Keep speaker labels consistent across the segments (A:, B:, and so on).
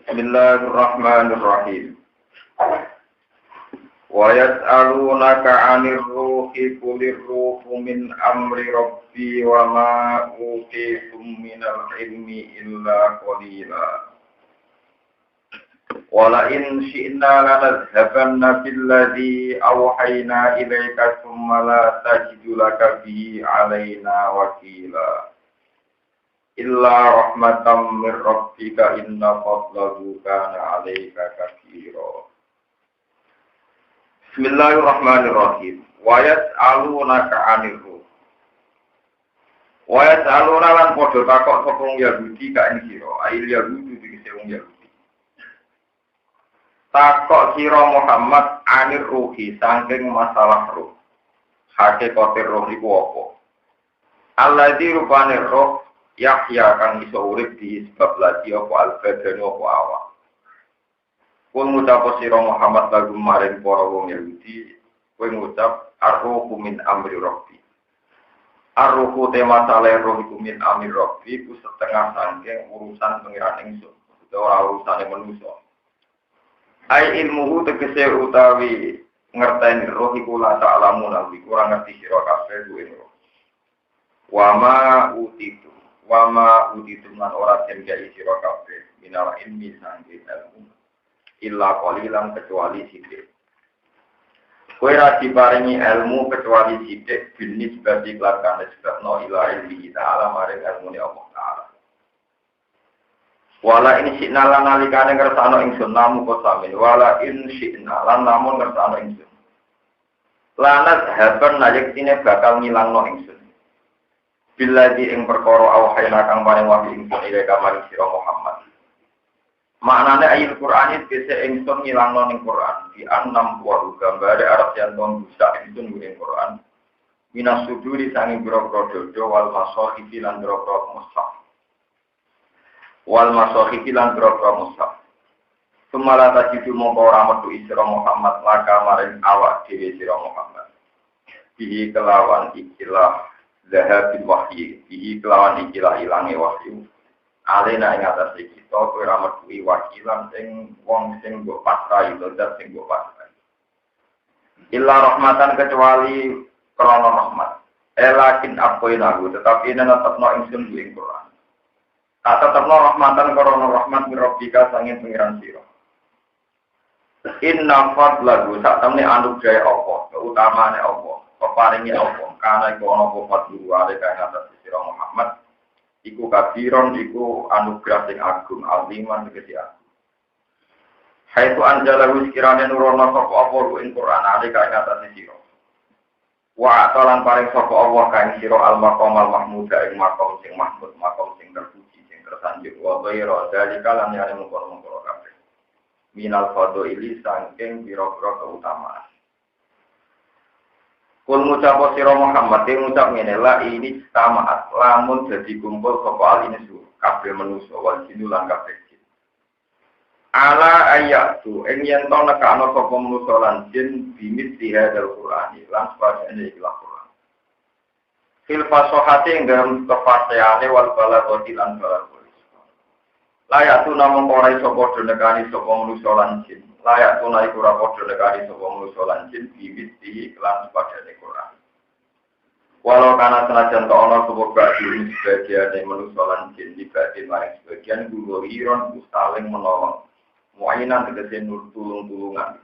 A: Bismillahirrahmanirrahim. Wa yas'alunaka 'anir ruhi qulir ruhu min amri rabbi wa ma utitum minal ilmi illa qalila. Wa la in syi'na lanadhhabanna billadhi awhayna ilayka thumma la tajidu laka bihi 'alaina wakila. Illa rahmatam mir rabbika inna fadlahu kana 'alaika kabira. Bismillahirrahmanirrahim. Wa yas'alunaka 'anil ruh. Wa yas'aluna lan padha takok sapa wong Yahudi ka ing sira, ail Yahudi dikese wong Yahudi. Takok sira Muhammad 'anil ruhi saking masalah ruh. Hakikate ruh iku apa? Alladzi rupane ruh Yahya kang iso urip di sebab lagi apa al-badan apa awak. Kul ngucap sira Muhammad lagu maring para wong Yahudi, kowe ngucap ar-ruhu min amri rabbi. Ar-ruhu tema saleh roh iku min amri rabbi ku setengah saking urusan pengiran ingsun, ora urusane manusa. Ai ilmuhu tegese utawi ngerteni roh iku la ta'lamu nabi kurang ngerti sira kabeh kuwi roh. Wa ma utitu Wama uditum lan ora den gawe sira kabeh minal ilmi sangge ilmu illa qalilan kecuali sithik. Kowe ra diparingi ilmu kecuali sithik binis bagi kelakane sebabno ila ilmi ta'ala maring ilmune Allah Ta'ala. Wala in syi'na lan nalikane ngersano ingsun namu kosamin wala in syi'na lan namun ngersano ingsun. Lanat haban nayektine bakal ngilangno ingsun. Bila di ing perkara awhayna kang paring wahyu ingsun ila kamari sira Muhammad. Maknane ayat Qur'an iki kese ingsun ngilangno ning Qur'an di 6 gambare arep yen wong bisa ingsun ning Qur'an. Minas suduri sange boro-boro dodo wal masahif lan boro-boro mushaf. Wal masahif lan boro-boro mushaf. Sumala tajidu mongko ora metu sira Muhammad laka maring awak dhewe sira Muhammad. Bihi kelawan ikilah zahabil wahyi, bihi kelawan ikilah ilange wahyu. Alena ing atase kita kowe ra metuhi wakilan sing wong sing mbok pasrahi, zat sing mbok pasrahi. Illa rahmatan kecuali krana rahmat. Elakin apoinahu tetapi nek tetepno ingsun ing Quran. Tak tetepno rahmatan krana rahmat mirabika sanging pengiran sira. Inna fadlahu sak temne anugrahe apa, keutamaane apa, peparinge apa. Karena iku ana apa dulu ale kang atas sira Muhammad iku kabiron iku anugerah sing agung aliman tegese agung. Haitu anjala wis kirane nurono sapa apa ing Quran ale kang atas sira. Wa atalan paring sapa Allah kang sira al-maqam al-mahmud ing maqam sing mahmud maqam sing terpuji sing tersanjung wa ghairu dzalika lan yane mungkon-mungkon kabeh. Minal fadhili saking pira-pira keutamaan. Kul ngucap sira Muhammad ngucap ngene la ini tamaat lamun dadi kumpul sapa al ini kabeh manusa wal jin lan kabeh jin. Ala ayatu ing yen to nekano sapa manusa lan jin bimit dihadal Qur'an lan sebagene ikhlas Qur'an. Fil fasahati ing dalam kefasiane wal balagati lan balagati. Layak tu namung ora iso padha nekani sapa manusa lan jin. Layak tunai kura podo negari sapa manusa lan jin bibiti lan padane Quran. Walau kana senajan to ana sapa bagian sebagian manusa lan jin dibagi maring sebagian guru iron saling menolong. Muainan tegese nur tulung-tulungan.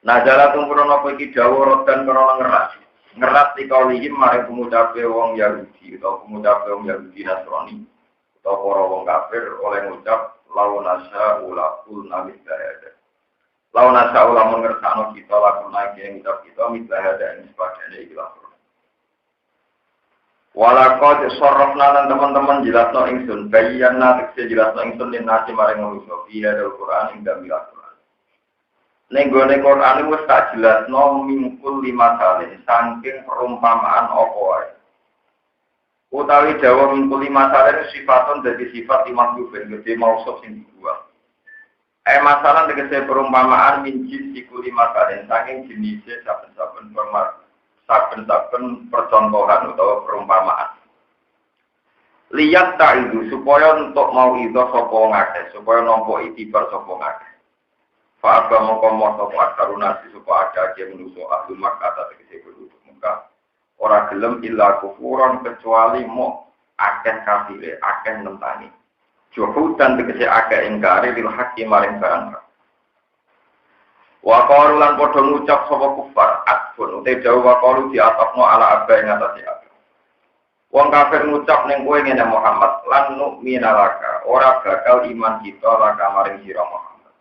A: Najala tumurun apa iki dawuh rodan krana ngerat. Ngerat dikaulihim maring pemudape wong Yahudi utawa pemudape wong Yahudi Nasrani utawa para wong kafir oleh ngucap launasa ulakul namis dahada. Launasa ulam mengersano kita laku naik yang kita mitlahada yang sebagainya ikhlas. Walakot sorofna dan teman-teman jelasno ingsun. Bayian natik jelasno ingsun din nasi maring manusia. Iya dari Quran hingga milah Quran. Nenggone Quran itu tak jelasno mingkul 5 kali. Saking perumpamaan opoai. Utawi dawa mingkul 5 kali sifatun dari sifat imahjubin. Gede mausuf sing dibuang. Masalah tegese perumpamaan minjin siku 5 kali. Saking jenisnya saben-saben percontohan atau perumpamaan. Lihat tak itu supaya untuk mau itu sopo ngake, supaya nompo itibar sopo ngake. Fa'abah mongkomo sopo akarunasi supaya ada aja menuso ahlu Makkah atas tegesi penduduk Mekah. Ora gelem illa kufuran kecuali mau akeh kafire, akeh nentani. Juhud dan tegesi akeh ingkari lil haqqi maring barang. Wa qalu lan padha ngucap sapa kufar atfun uta dawu wa qalu diatafno ala abba ing atase abba. Wong kafir ngucap ning kowe ngene Muhammad lan nu'mina laka ora bakal iman kita laka maring sira Muhammad.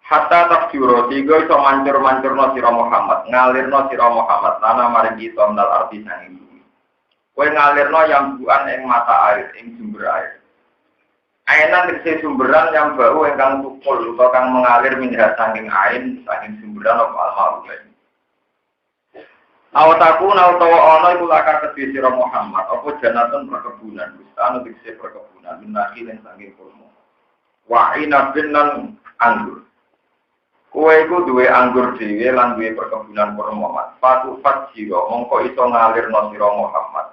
A: Hatta takjuro tiga iso mancur-mancurno sira Muhammad, ngalirno sira Muhammad lana maring kita ndal arti sanging bumi. Kowe ngalirno yang buan ing mata air, ing sumber air. Ainan tegese sumberan yang bau ingkang tukul utawa kang mengalir minyak saking ain, saking sumberan apa al-ma'u. Awataku utawa ana iku lakar kedhe sira Muhammad, apa janatun perkebunan, bustan tegese perkebunan, menawi ing saking kurma. Wa inabin lan anggur. Kowe iku duwe anggur dhewe lan duwe perkebunan kurma. Fatu fajiro mongko iso ngalirno sira Muhammad.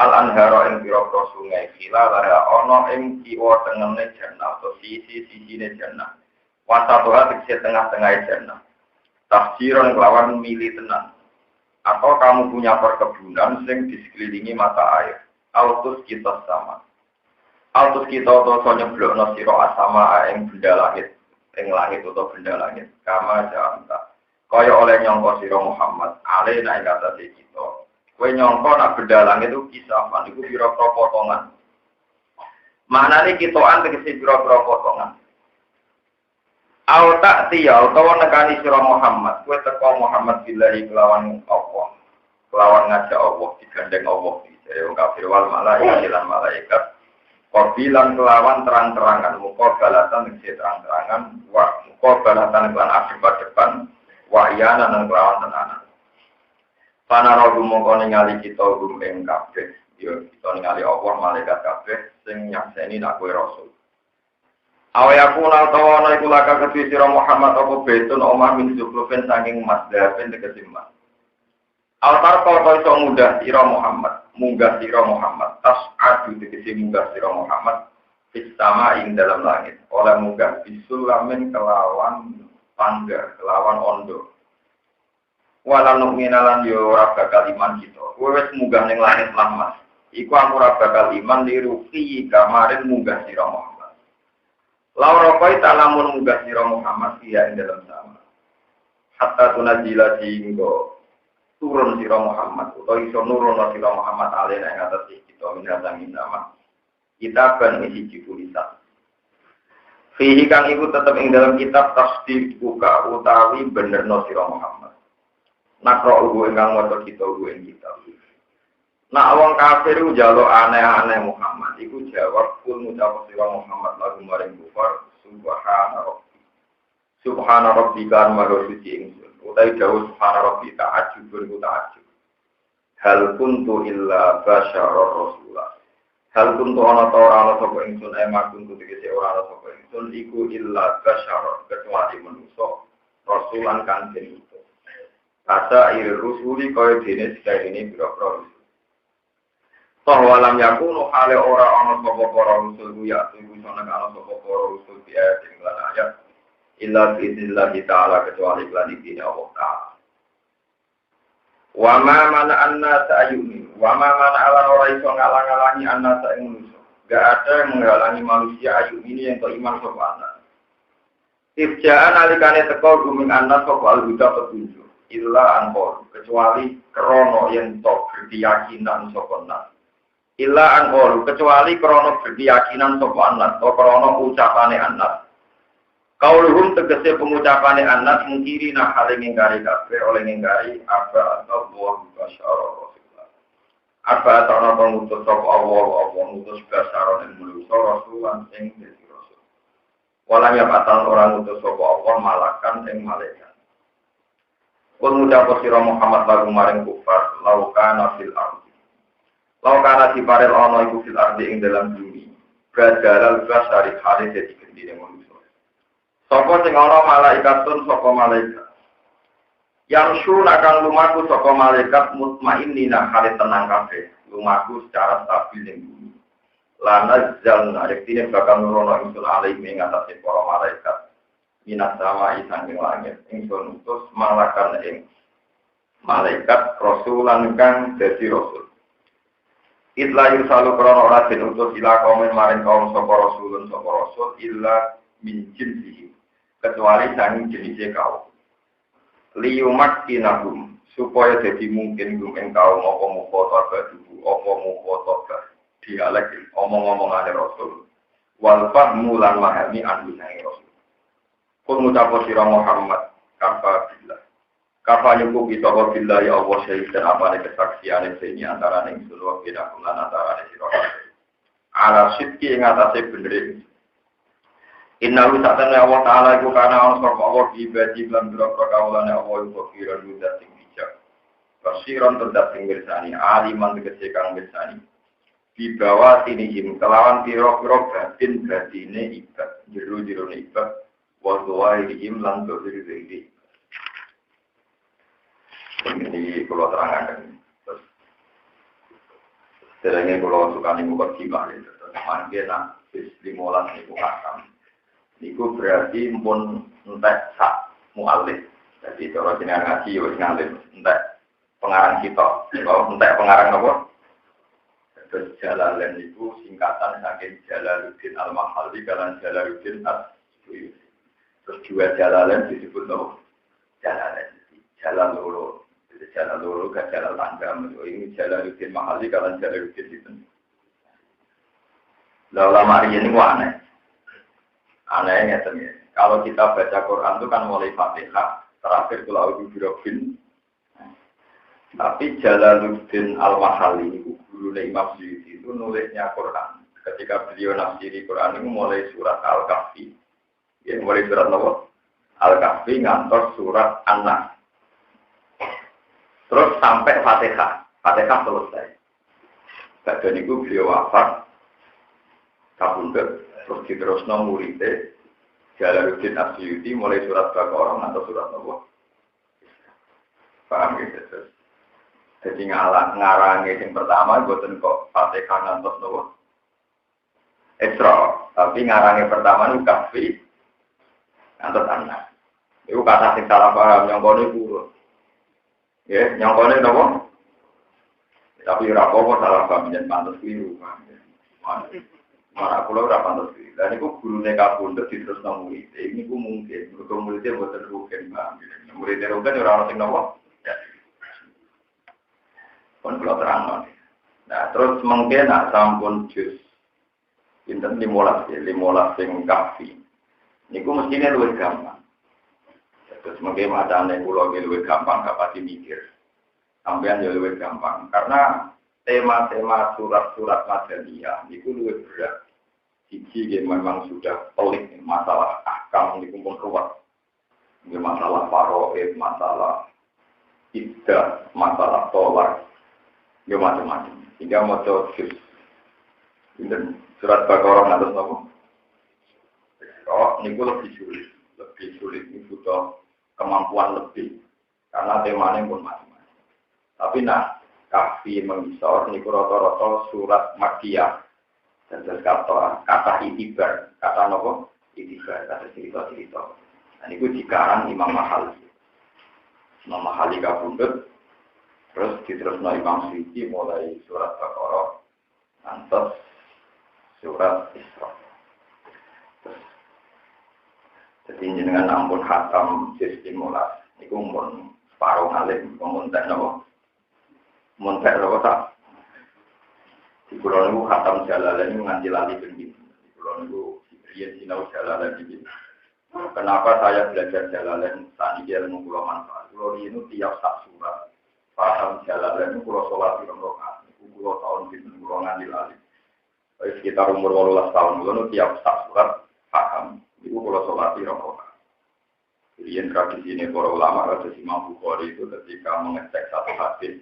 A: Al-anhara ing pira-pira sungai khilalah ana ing kiwa tengene jannah atau sisi-sisine jannah. Wasatoha tegese tengah-tengah jannah. Tafsiron kelawan mili tenan. Atau kamu punya perkebunan sing di sekelilingi mata air. Autus kita sama. Autus kita utawa nyeblokno sira asama ing benda langit, ing langit utawa benda langit. Kama janta. Kaya oleh nyangka sira Muhammad, ale nek kata kita. Kowe nyangka nak benda langit itu kisafan, itu pira-pira potongan. Maknane kitoan tegese pira-pira potongan. Au ta'tiya utawa nekani sira Muhammad, kowe teko Muhammad billahi kelawan Allah. Kelawan ngajak Allah digandeng Allah dijare wong kafir wal malaikat lan malaikat. Qabilan kelawan terang-terangan muka balatan tegese terang-terangan, wa muka balatan lan adep-adepan, wa iyana lan kelawan tenanan. Panara mongko ningali kita ing kabeh, ya kita ningali Allah malaikat kabeh sing nyakseni nak kowe rasul. Awayaku utawa ana iku laka kedhi sira Muhammad apa betun omah min zukrufin saking emas dapen tegese emas. Altar kota iso mudah sira Muhammad, munggah sira Muhammad, tas adu tegese munggah sira Muhammad fis sama ing dalam langit. Oleh munggah bisul lamin kelawan pangga, kelawan ondo. Walau numinalan yo ora bakal iman kita. Kowe wis munggah ning langit lan mas. Iku aku ora bakal iman lirufi kamarin munggah sira Muhammad. Laura koi talamun munggah sira Muhammad dia ing dalam sama. Hatta tunajila singgo turun sira Muhammad utawa iso nurun sira Muhammad alena ing atas kita minatang nama. Kita ban isi tulisan. Fihi kang iku tetep ing dalam kitab tasdiq buka utawi benerno sira Muhammad. Nakro ugu ingkang maca kita ugu ing kitab. Nak wong kafir njaluk aneh-aneh Muhammad iku jawab kul ngucap sira Muhammad lagu maring kufar subhana rabbika maha suci ingsun utawi dawuh subhana rabbika ajibun ta'ajub hal kuntu illa basyarar rasulah hal kuntu ana ta ora ana sapa ingsun emak kuntu tegese ora ana sapa ingsun iku illa basyarar kecuali manusa rasulan kang diutus. Kata iri rusuli kaya dene sekali ini biro-biro rusul. Toh walam yakunu ale ora ana sapa para rusul ya iku ana ana sapa para rusul di ayat ing lan ayat illa bi'idznillah ta'ala kecuali lan iki Allah Ta'ala. Wa ma mana anna ta'yuni wa ma mana ala ora iso ngalang-alangi anna ing manusia. Enggak ada yang menghalangi manusia ayun ini yang iman sapa anak. Ibjaan alikane teko guming anna sapa al-huda petunjuk. Illa angkor, kecuali krono yang tok berkeyakinan sokonan. Illa angkor, kecuali krono berkeyakinan sokonan, atau krono ucapane anak. Kauluhum tegese pengucapane anak mengkiri nah hal ngingkari kabeh oleh ngingkari apa atau Allah basyara rasulullah. Apa atau ana pengutus sapa Allah ngutus basyara ing manusa rasulan ing dadi rasul. Walanya batal orang ngutus sapa Allah malakan ing malaikat. Kul ngucap sira Muhammad lagu maring kufar laukana fil ardi. Laukana diparel ana iku fil ardi ing dalam bumi. Badalal basari hale dadi gendine manusa. Sapa sing ana malaikatun sapa malaikat. Yang syuna kang lumaku sapa malaikat mutmainnina hale tenang kabeh. Lumaku secara stabil ning bumi. Lana zalna yaktine bakal nurono ingsun alih ing atase para malaikat. Minas sama isang langit ingsun utus malakan ing malaikat rasulan kang dadi rasul. Illa yusalu krono ora den utus ila kaum maring kaum sapa rasulun sapa rasul illa min jinsihi. Kecuali sang jenisé kaum. Liyumat kinahum supaya jadi mungkin ing kaum apa mukhotobah apa mukhotobah dialek omong-omongane rasul wal fahmu lan mahami anu sange rasul kul ngucapo sira Muhammad kafa nyukup kita billah ya Allah syahid dan apane kesaksiane sini antara ning sulwa kita lan antara sira ala sidki ing atase bener. Inna wisatana Allah Ta'ala iku kana ana sapa Allah ibadi lan boro kaulane Allah iku kira mudah sing bijak. Basiran terdat sing mirsani, aliman tegese kang mirsani. Di bawah tinihim kelawan pira-pira batin batine ibad, jero-jerone ibad, wa dhawairihim lan dhiri-dhiri. Ini kalau terangkan. Terus derenge kalau sukane muka jiwa itu, mangke nak wis 15 niku kakam. Niku berarti pun entek sak mu'alif. Jadi cara jenengan ngaji wis ngalim entek pengarang kita. Kalau entek pengarang apa? Terus Jalalain niku singkatan saking Jalaluddin Al-Mahalli kalan Jalaluddin As-Suyuti. Terus dua Jalalain disebut apa? Jalalain. Jalan loro. Jadi jalan loro ke jalan tangga. Ini Jalaluddin Mahalli kalan Jalaluddin itu. Lah ulama ini aneh. Anehnya ternyata, kalau kita baca Quran itu kan mulai Fatihah, terakhir Qul a'udzu birabbin. Tapi Jalaluddin Al-Mahalli, guru Imam Suyuti itu nulisnya Quran. Ketika beliau nafsiri Quran itu mulai surat Al-Kahfi, ya, mulai surat apa? Al-Kahfi ngantos surat An-Nas. Terus sampai Fatihah, Fatihah selesai. Badan itu beliau wafat, kabundut. Terus diterusno muridé Jalaluddin As-Suyuti mulai surat Baqarah atau surat Nahl. Paham gitu terus. Jadi ngarange yang pertama boten kok Fatihah ngantos Nahl. Isra, tapi ngarange pertama itu Kahfi ngantos An-Nas. Iku kata sing salah paham nyongkone guru. Ya, nyongkone napa? Tapi ora apa-apa salah paham yen pantes kliru. Mana pulau berapa tahun sih? Dan itu gurunya kabundut di terus murid. Ini ku mungkin, kalau muridnya buat terbuka, muridnya bukan orang asing nopo. Kon pulau terang. Nah terus mungkin nak sampun jus, inten 15 yang kafi. Ini ku mestinya lebih gampang. Terus mungkin macamnya pulau lebih gampang, gak pasti mikir. Sampean jadi lebih gampang, karena tema-tema surat-surat Madaniyah itu lebih berat. Siji memang sudah pelik masalah ahkam di kumpul ruwet. Masalah faraid, masalah iddah, masalah tolak, macam-macam. Hingga mau jus. Surat Baqarah atas nama. Oh, ini lebih sulit. Ini butuh kemampuan lebih. Karena temanya pun macam-macam. Tapi Kahfi mengisor, ini rata-rata surat Makkiyah. Dan terus kata itibar, kata nopo itibar, kata cerita-cerita. Dan itu dikarang Imam Mahalli. Imam Mahalli kabundut, terus diterusno Imam Suyuti mulai surat Baqarah, nanti surat Isra. Jadi dengan ampun khatam sistem mulas, itu pun separuh alim, memuntek nopo. Montek apa tak? Di pulau itu khatam Jalalain nganti lali begini. Di pulau itu Rian Sinau Jalalain begini. Kenapa saya belajar Jalalain saat ini ilmu pulau manfaat? Pulau ini tiap sak surat paham Jalalain itu pulau sholat di rokaat. Itu pulau tahun itu pulau nganti lali. Sekitar umur 18 tahun pulau itu tiap sak surat paham. Itu pulau sholat di rokaat. Rian tradisi ini para ulama kata Imam Bukhari itu ketika mengecek satu hadis.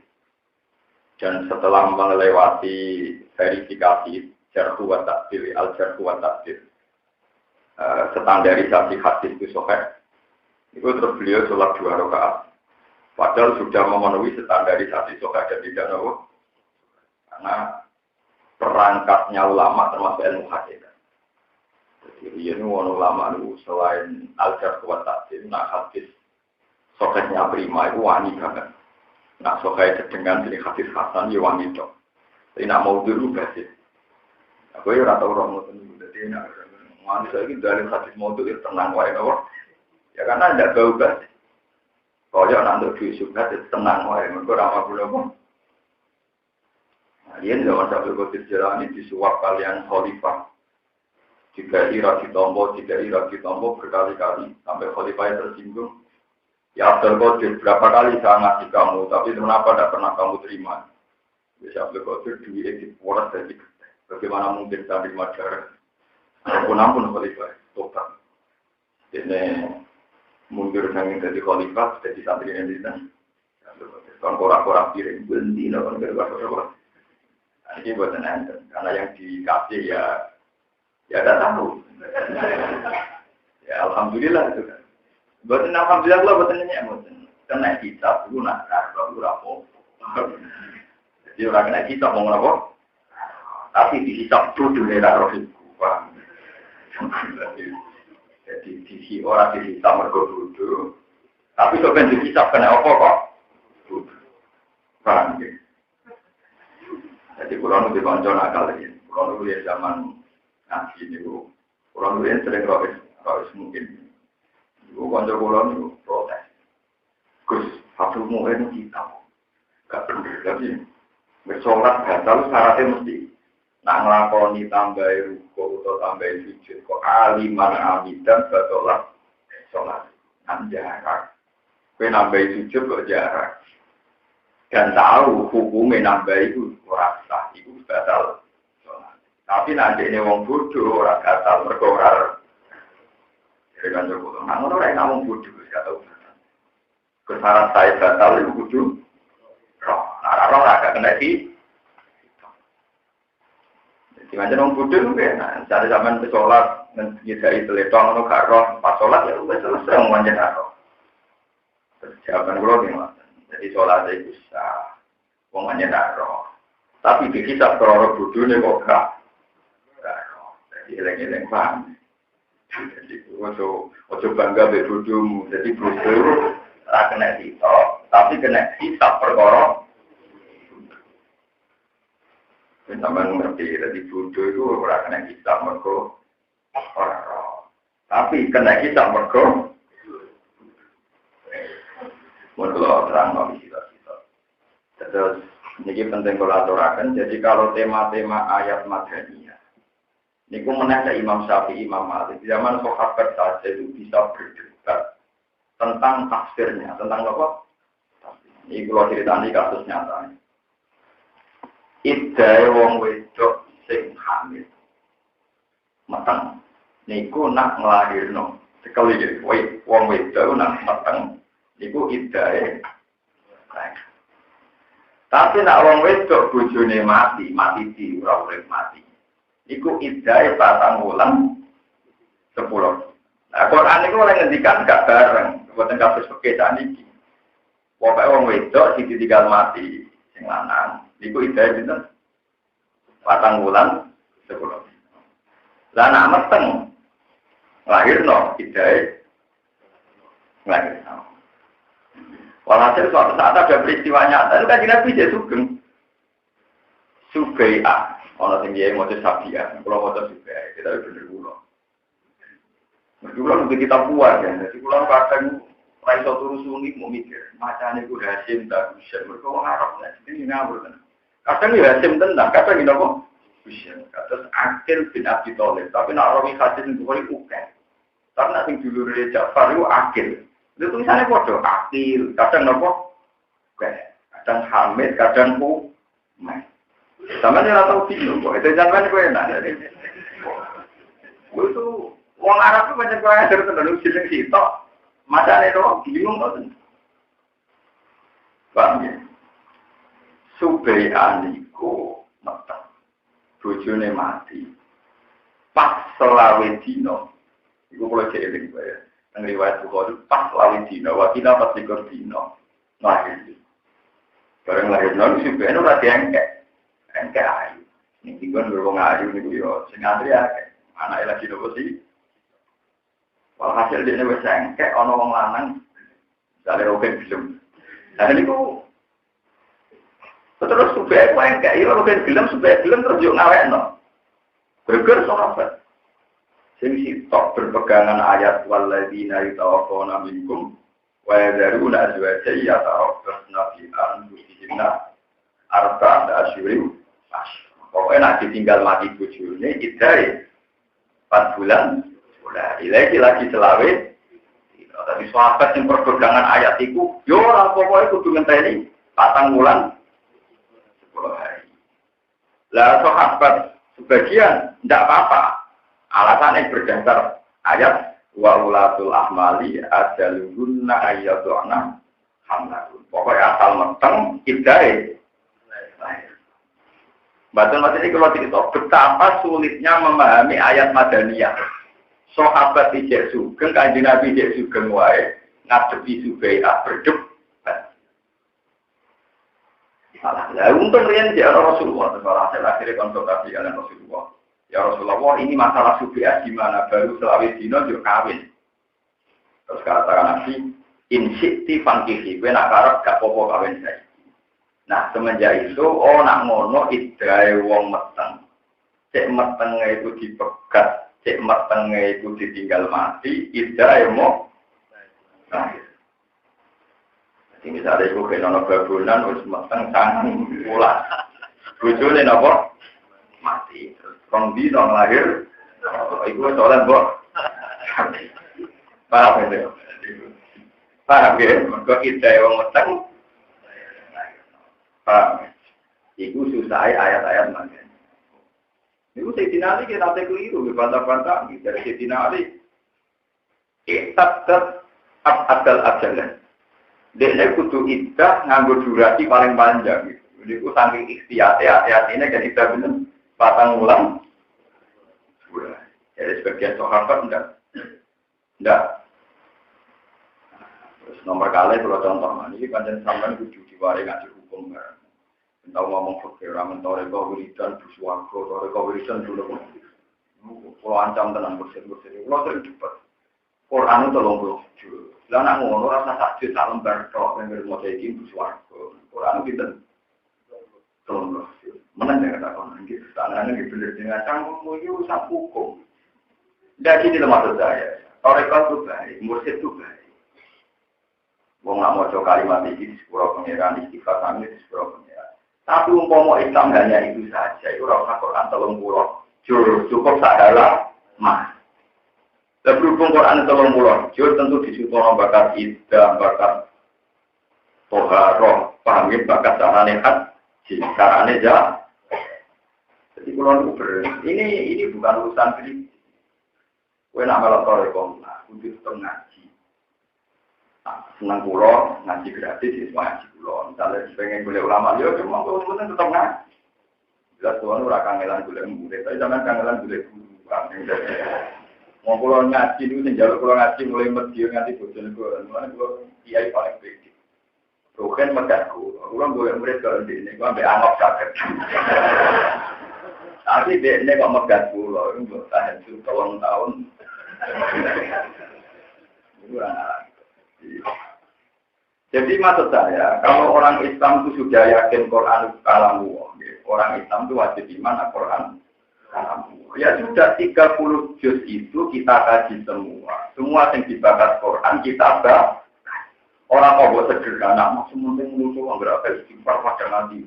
A: Dan setelah melewati verifikasi jarhu wa ta'dil, al-jarhu wa ta'dil, standarisasi hadis itu sahih, itu terus beliau sholat 2 rakaat. Padahal sudah memenuhi standarisasi sahih dan tidak nopo. Karena perangkatnya ulama termasuk ilmu hakikat. Jadi ini ulama itu selain al-jar kuat tadi, nak hadis soketnya prima itu wani banget. Nak soket dengan jenis hadis hasan ya wani dok. Tapi nak mau dulu sih. Aku ya rata orang mau tunggu. Jadi nak wani saya ini dari hadis mau dulu tenang wae nopo. Ya karena ada bau banget. Kalau nak untuk diisukan tenang wae. Mereka ramah pun. Kalian zaman sampai kotis jalan ini disuap kalian khalifah. Jika ira ditombo berkali-kali sampai khalifah tersinggung. Ya Abdul Qadir berapa kali saya ngasih kamu, tapi kenapa tidak pernah kamu terima? Bisa Abdul Qadir duit di poros dari bagaimana mungkin saya terima darah? Ampun khalifah, tobat. Ini mundur sangat dari khalifah, jadi santri yang di sana. Kan korak-korak piring berhenti, kan korak-korak. Ini buatan enten, karena yang dikasih ya tidak tahu. Ya alhamdulillah itu kan. Buatan alhamdulillah buatan ini buatan. Kena kitab itu nak kalau rapo. Jadi orang kena kitab mau rapo. Tapi di kitab itu daerah rohku. Jadi di orang di kitab mergo duduk. Tapi sopan di kitab kena apa kok? Paham ya? Jadi kurang lebih konco nakal lagi. Kurang lebih zaman ngaji ini, kurang lebih sering rois mungkin. Ibu konco kurang itu protes. Gus, hafizmu ini kita, gak bener lagi. Bersolat batal syaratnya mesti. Nak ngelakoni tambahi ruko atau tambahi sujud. Kok aliman amidan batolah sholat. Nan jarak. Kue nambahi sujud kok jarak. Dan tahu hukumnya nambah itu rasa itu batal. Tapi nanti ini wong bodoh orang batal berkorar. Jadi kan cukup. Nah, orang yang ngomong bodoh nggak tahu. Kesalahan saya batal itu bodoh. Roh, roh agak kena sih. Jadi macam wong bodoh itu kan. Cari zaman bersolat menjadi teletong atau gak roh pas solat ya udah selesai ngomongin roh. Jawaban gue gimana? Jadi sholat itu sah, wongannya daro. Tapi di kisah orang bodoh ni kok gak daro. Jadi eleng-eleng paham. Jadi ojo bangga be bodohmu. Jadi bodoh tak kena hisab, tapi kena hisab perkara. Sampai ngerti. Jadi bodoh itu orang kena hisab mergo orang. Tapi kena hisab mergo. Kalau terang kita. Terus ini penting kalau aturakan. Jadi kalau tema-tema ayat Madaniyah, ini ku menanya Imam Syafi'i, Imam Malik. Zaman sahabat saja itu bisa berdebat tentang tafsirnya, tentang apa? Ini kalau ceritanya kasus nyata. Idai wong wedok sing hamil, matang. Niku nak ngelahirno. Sekali jadi, wong wedok nak matang. Iku iddae. Tapi nak wong wedok bojone mati di ora urip mati. Iku iddae 4 wulan 10. Nah, Quran niku oleh ngendikan gak bareng, boten kasus pekesan iki. Pokoke wong wedok sing ditinggal mati sing lanang, iku iddae pinten? 4 wulan 10. Lah nak meteng lahirno iddae lahirno. Walhasil suatu saat ada peristiwa nyata, itu kan Nabi dia sugeng. Subai'ah, orang tinggi yang mau Sabi'ah, kalau mau Subai'ah, kita bener pulau. Berdua untuk kita puas ya, jadi pulau kadang raiso turu sungi mau mikir, macamnya itu Hasim tak bisa, mereka ngarap, jadi ngawur kan. Kadang ya Hasim tentang, kadang ini apa? Bisa, terus Akil bin Abi Thalib, tapi nak Rawi Hasim itu boleh bukan. Karena yang dulu dari Ja'far itu Akil. Itu tulisannya bodoh, akil, kadang nopo, kadang hamid, kadang kumai. Sama dia tahu bingung, kok itu zaman gue enak. Itu orang Arab itu banyak gue ada terlalu siling sitok, macam itu bingung tuh. Bang ya, Subai'ah niku matang, bojone mati, pas selawe dino, itu boleh jadi gue ya. Riwayat Bukhari pas lali dino, wakina pas likur dino, lahir. Barang lahir non, sebenarnya udah diengkek ayu. Ini Mingguan beruang ayu nih yo, sing antri akeh. Anake lagi nopo sih? Walhasil dia wis engkek ana wong lanang jare roken film. Lah niku terus supaya engkek yo roken film supaya film terus yo ngawekno. Geger sahabat. Sing sitok berpegangan ayat walladzina yatawaffawna minkum wa yadharuna azwaja yatarabbasna fi anfusihim arba'ata asyhurin. Pokoknya nak ditinggal mati bojone iddae 4 bulan. Ulah lagi selawe. Tapi sahabat yang berpegangan ayat itu, yo ora pokoke kudu ngenteni 4 bulan 10 hari. Lah sahabat sebagian ndak apa-apa. Alasannya berdasar ayat wa ulatul ahmali ajaluhunna ayyaduna hamlahun. Pokoknya asal meteng iddae. Batul mas ini kalau cerita betapa sulitnya memahami ayat Madaniyah. Sahabat ijek sugeng, kanjeng Nabi ijek sugeng wae ngadepi Subai'ah berdebat. Salah. Lah untung riyen jek Rasulullah sallallahu alaihi akhirnya konsultasi dengan Rasulullah. Ya Rasulullah, ini masalah Subai'ah gimana? Baru selawis dino yo kawin. Terus kata Nabi, insyikti fankihi, kowe nak karep gak apa-apa kawin saiki. Nah, semenjak itu, nak ngono iddae wong meteng. Cek metenge itu dipegat, cek metenge itu ditinggal mati, iddae mau. Nah, jadi misalnya ibu kena babunan, wis meteng sangang bulan. Bojone napa? Mati. Terus rong dina lahir, iku soalan mbok. Paham ya? Paham ya? Mergo iddae wong meteng. Iku susah ayat-ayat mana? Iku Sayyidina Ali kita keliru, bantah-bantah dari Sayyidina Ali. Tetap adal ajalan. Dia kudu iddah nganggo durasi paling panjang. Iku saking ikhtiyat ini kan iddah bener 4 bulan. Jadi sebagian sahabat enggak. Terus nomor kali kalau contoh ini panjang sampai kudu diwari ngaji hukum barang. Tahu ngomong fakir, ramen toreko wiridan, buswako, toreko wiridan dulu. Kalau ancam tenang bersih-bersih, kalau sering cepat. Quran itu 30 Lah nak ngono rasa sakit tak lembar tok yang mau jadi buswako. Quran kita 30 Mana yang kata orang gitu, tangannya dibelir dengan canggung, itu urusan hukum. Jadi di lemah saya, toreko itu baik, mursyid itu baik. Wong nak mau kalimat ini di sepuluh pengiran, istighfar kami di sepuluh pengiran. Tapi umpama Islam hanya itu saja, itu rasa Quran 30 cukup sadalah mah. Berhubung Quran 30 juz tentu disuruh bakat iddah, bakat toharoh, pahami bakat carane haji, carane jah. Jadi kalau ini bukan urusan kritik. Kowe nak melok toreko, kudu ngaji. Senang pulau, ngaji gratis, semua ngaji pulau. Misalnya pengen boleh ulama, ya cuma kalau tetap ngaji. Jelas tuan ora kangelan boleh murid, tapi jangan kangelan boleh guru. Mau pulau ngaji itu sejauh pulau ngaji mulai medio ngaji bosan gue, mana gue kiai paling pede. Bukan megatku, orang boleh murid kalau di ini, gue ambil anggap sakit. Tapi dia ini kok megat pulau, itu tahan tahun. Jadi maksud saya, kalau orang Islam itu sudah yakin Quran kalamullah, orang Islam itu wajib iman Al-Quran kalamullah. Ya sudah 30 juz itu kita kaji semua. Semua yang dibahas Quran kita baca. Orang kau buat sederhana, maksud penting muncul berapa istighfar pada nanti.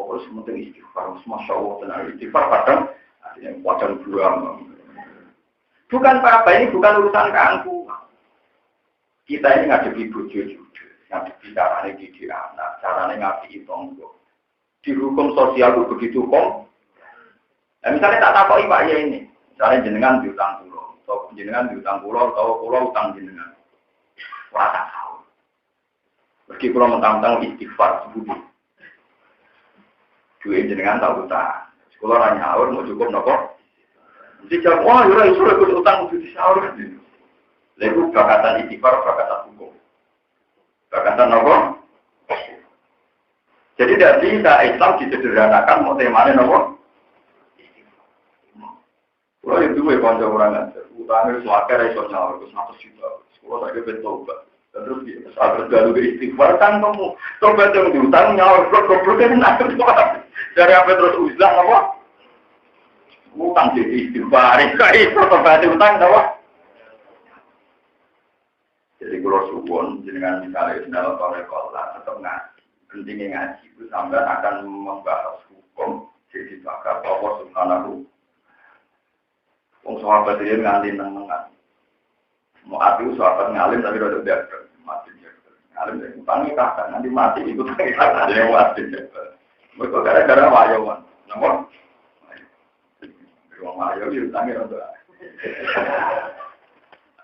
A: Pokoknya sementing istighfar, masya Allah tenang istighfar padang dua. Bukan apa ini bukan urusan keangkuhan. Kita ini ngadepi bojo juga, ngadepi caranya didik anak, caranya ngadepi tonggo. Di hukum sosial itu begitu kok. Nah, misalnya tak takoi Pak ya ini, misalnya jenengan diutang pulau, atau jenengan diutang pulau, atau pulau utang jenengan. Wah tahu. Meski pulau mentang-mentang istighfar sebudi. Dua jenengan tahu utang. Sekolah orang nyaur mau cukup nopo. Dijawab, wah yura isu ikut utang untuk disaur. Lalu bakatan istighfar, bakatan hukum. Bakatan apa? Jadi tidak bisa Islam disederhanakan mau temanya apa? Kalau itu gue konco orang aja, utangnya suaka iso nyawa, terus 100 juta. Kalau saya betul tobat, terus dia saat tergalu istighfar kan kamu tobat yang diutang nyawa, goblok kan nakal tuh. Dari apa terus uzlah apa? Utang jadi istighfar, itu tobat utang apa? Jadi kalau suwon dengan misalnya dalam korekola tetap ngaji, pentingnya ngaji itu sampai akan membahas hukum jadi bakal Allah Subhanahu. Wong sahabat dia nganti nengan. Mau ati sahabat ngalim tapi udah biasa mati dia. Ngalim dari utangnya kakak nanti mati ikut kakak dia mati dia. Mereka gara-gara wayawan, nampak? Wong wayaw itu utangnya udah.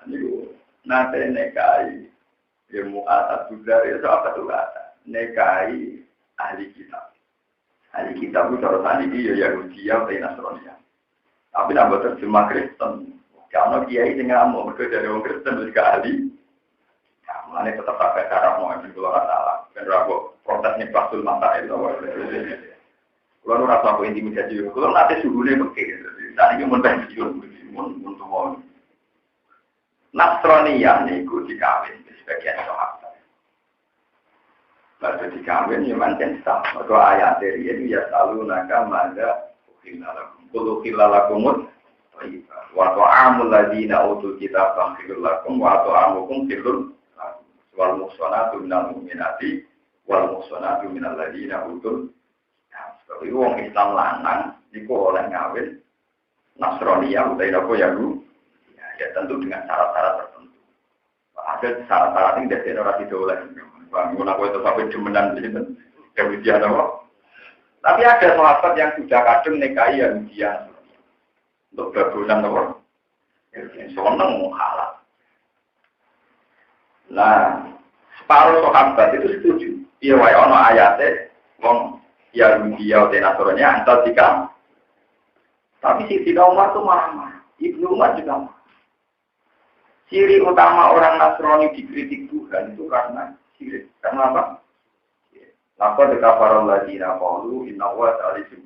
A: Ini nanti nekai ilmu atas juga itu apa tuh kata nekai ahli kitab. Ahli kitab itu harus ahli dia Yahudi atau Nasrani. Tapi nak buat terjemah Kristen, kalau kiai dengan mau bekerja dari orang Kristen juga ahli, mana tetap pakai cara mau ambil keluar salah. Dan ragu protesnya pasul mata itu. Kalau rasa aku intimidasi, kalau nanti suhunya begitu, tadi ini mau pensiun, mau Nasrani itu dikawin di sebagian sahabat. Lalu dikawin memang sensal. Maka ayat dari itu ya selalu naga mada Kudu khilalakumut wa ta'amul ladina utul kitab khilul lakum wa ta'amukum khilul wal muhsanatu minal mu'minati wal muhsanatu minal ladina utul. Jadi wong Islam lanang iku oleh ngawin Nasrani ya utawa apa ya Bu? Ya tentu dengan syarat-syarat tertentu. Ada syarat-syarat yang dari ora oleh. Bangun aku itu sampai demenan gitu. Kemudian apa? Tapi ada sahabat yang sudah kadung nikahi Yahudian untuk berbulan apa? Seneng halal. Nah, separuh sahabat itu setuju. Iya, wae ono ayate wong Yahudi atau Nasrani antar tiga. Tapi Sayyidina Umar itu marah-marah. Ibnu Umar juga marah. Ciri utama orang Nasrani dikritik Tuhan itu karena sirik. Karena apa? Lapa dekaparan ladina qalu inna wa ta'alisu.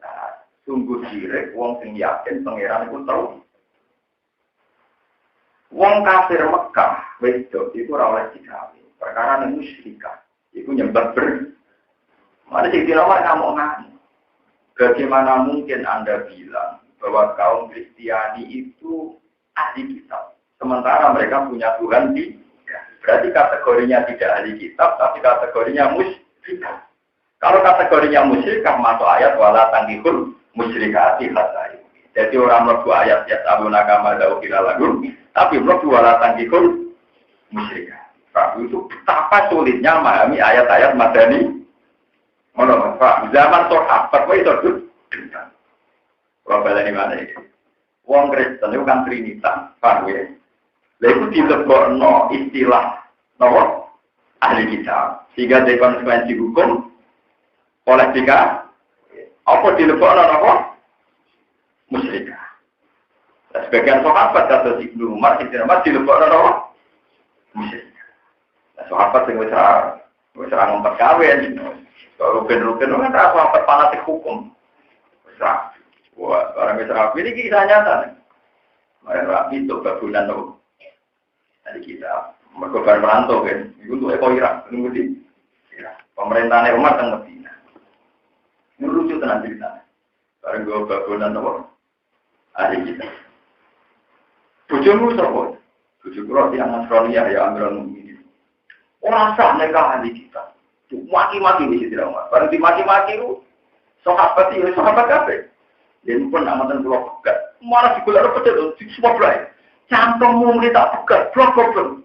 A: Nah, sungguh sirik wong sing yakin pangeran iku tau. Wong kafir Mekah wedok iku ora oleh dikawin. Perkara nang musyrikah. Iku nyembah ber. Mari sing dilawar ngomong. Bagaimana mungkin Anda bilang bahwa kaum Kristiani itu ahli kitab, sementara mereka punya Tuhan di berarti kategorinya tidak ahli kitab, tapi kategorinya musyrik. Kalau kategorinya musyrikah masuk ayat wala tangkihul musyrikati hatta. Jadi orang mlebu ayat ya sabuna kama da'u lagu, tapi mlebu wala tangkihul musyrikah. Pak itu betapa sulitnya memahami ayat-ayat madani. Ngono Pak, zaman sahabat kok iso dengar. Kalau balane mana iki? Wong Kristen itu kan trinitas, paham ya? Lha iku dilebokno istilah napa? Ahli kitab. Sehingga dari konsekuensi hukum oleh tiga apa dilebokno napa? Musyrikah. Nah, sebagian sahabat kata Ibnu Umar dilebokno napa? Musyrikah. Nah, sahabat sing wis ora ngompet kawin. Kalau rugen-rugen kan sahabat fanatik hukum. Wis wah, orang wis rapi ini kisah nyata. Mari rapi itu babulan tuh. Tadi kita mergokan merantau kan, itu untuk Eko Irak, nunggu di Irak. Pemerintahan Umar dan Medina. Ini lucu tenan cerita. Barang gue babulan tuh, ada kita. Bujumu sopo, bujumu roti yang Nasrani ya Amirul Mukminin. Orang sah mereka ahli kita. Maki-maki di situ Umar. Barang dimaki-maki itu, sahabat kafe. Dan pun amatan pulau pegat. Malah digular pedet, semua belai. Cantongmu ini tak pegat, blok-blok.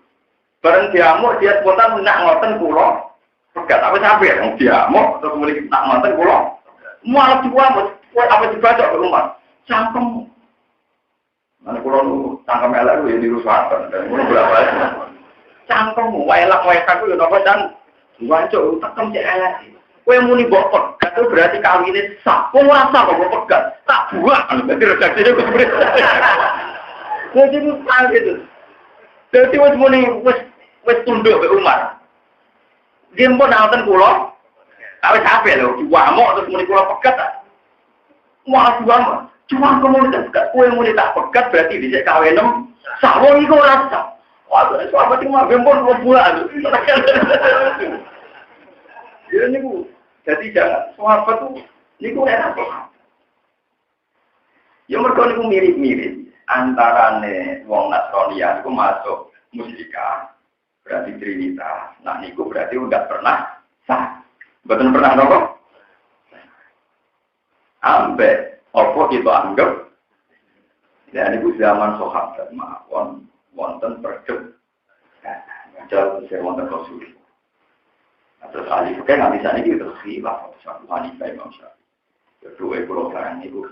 A: Bareng diamuk, dia spontan nak ngoten pulau pegat. Apa sampai yang diamuk, terus kemudian nak ngoten pulau. Malah diamuk, apa dibaca ke rumah. Cantongmu. Nanti pulau itu, tangkap elak itu yang dirusakkan. Cantongmu, wailak-wailak itu apa dan wancuk, tekem cek elak. Kue muni bokot, itu berarti kawinnya sah. Kau rasa kok pegat, tak buang. Berarti redaksinya gue sebenarnya. Jadi itu sah gitu. Jadi wes muni wes tunduk ke Umar. Dia pun nonton pulau, tapi sampai loh, diwamuk terus muni pulau pegat. Wah diwamuk. Cuma komunitas pegat, kue mulai tak pegat berarti bisa kawin sawong itu rasa. Wah, sahabat itu mah gempur bulan. Ya ini bu, jadi jangan sahabat tuh, ini gue enak kok. Ya mereka itu mirip-mirip antara wong Nasrani itu masuk musyrikah, berarti Trinitas. Nah, niku berarti udah pernah sah. Betul pernah nopo? Ambek, apa kita anggap? Ya niku zaman sahabat mawon wonten percuk. Jauh saya wonten Rasul. Terus ahli fikih nggak bisa nih terus khilaf satu Hanifah Imam Syafi'i. Kedua pulau barang itu.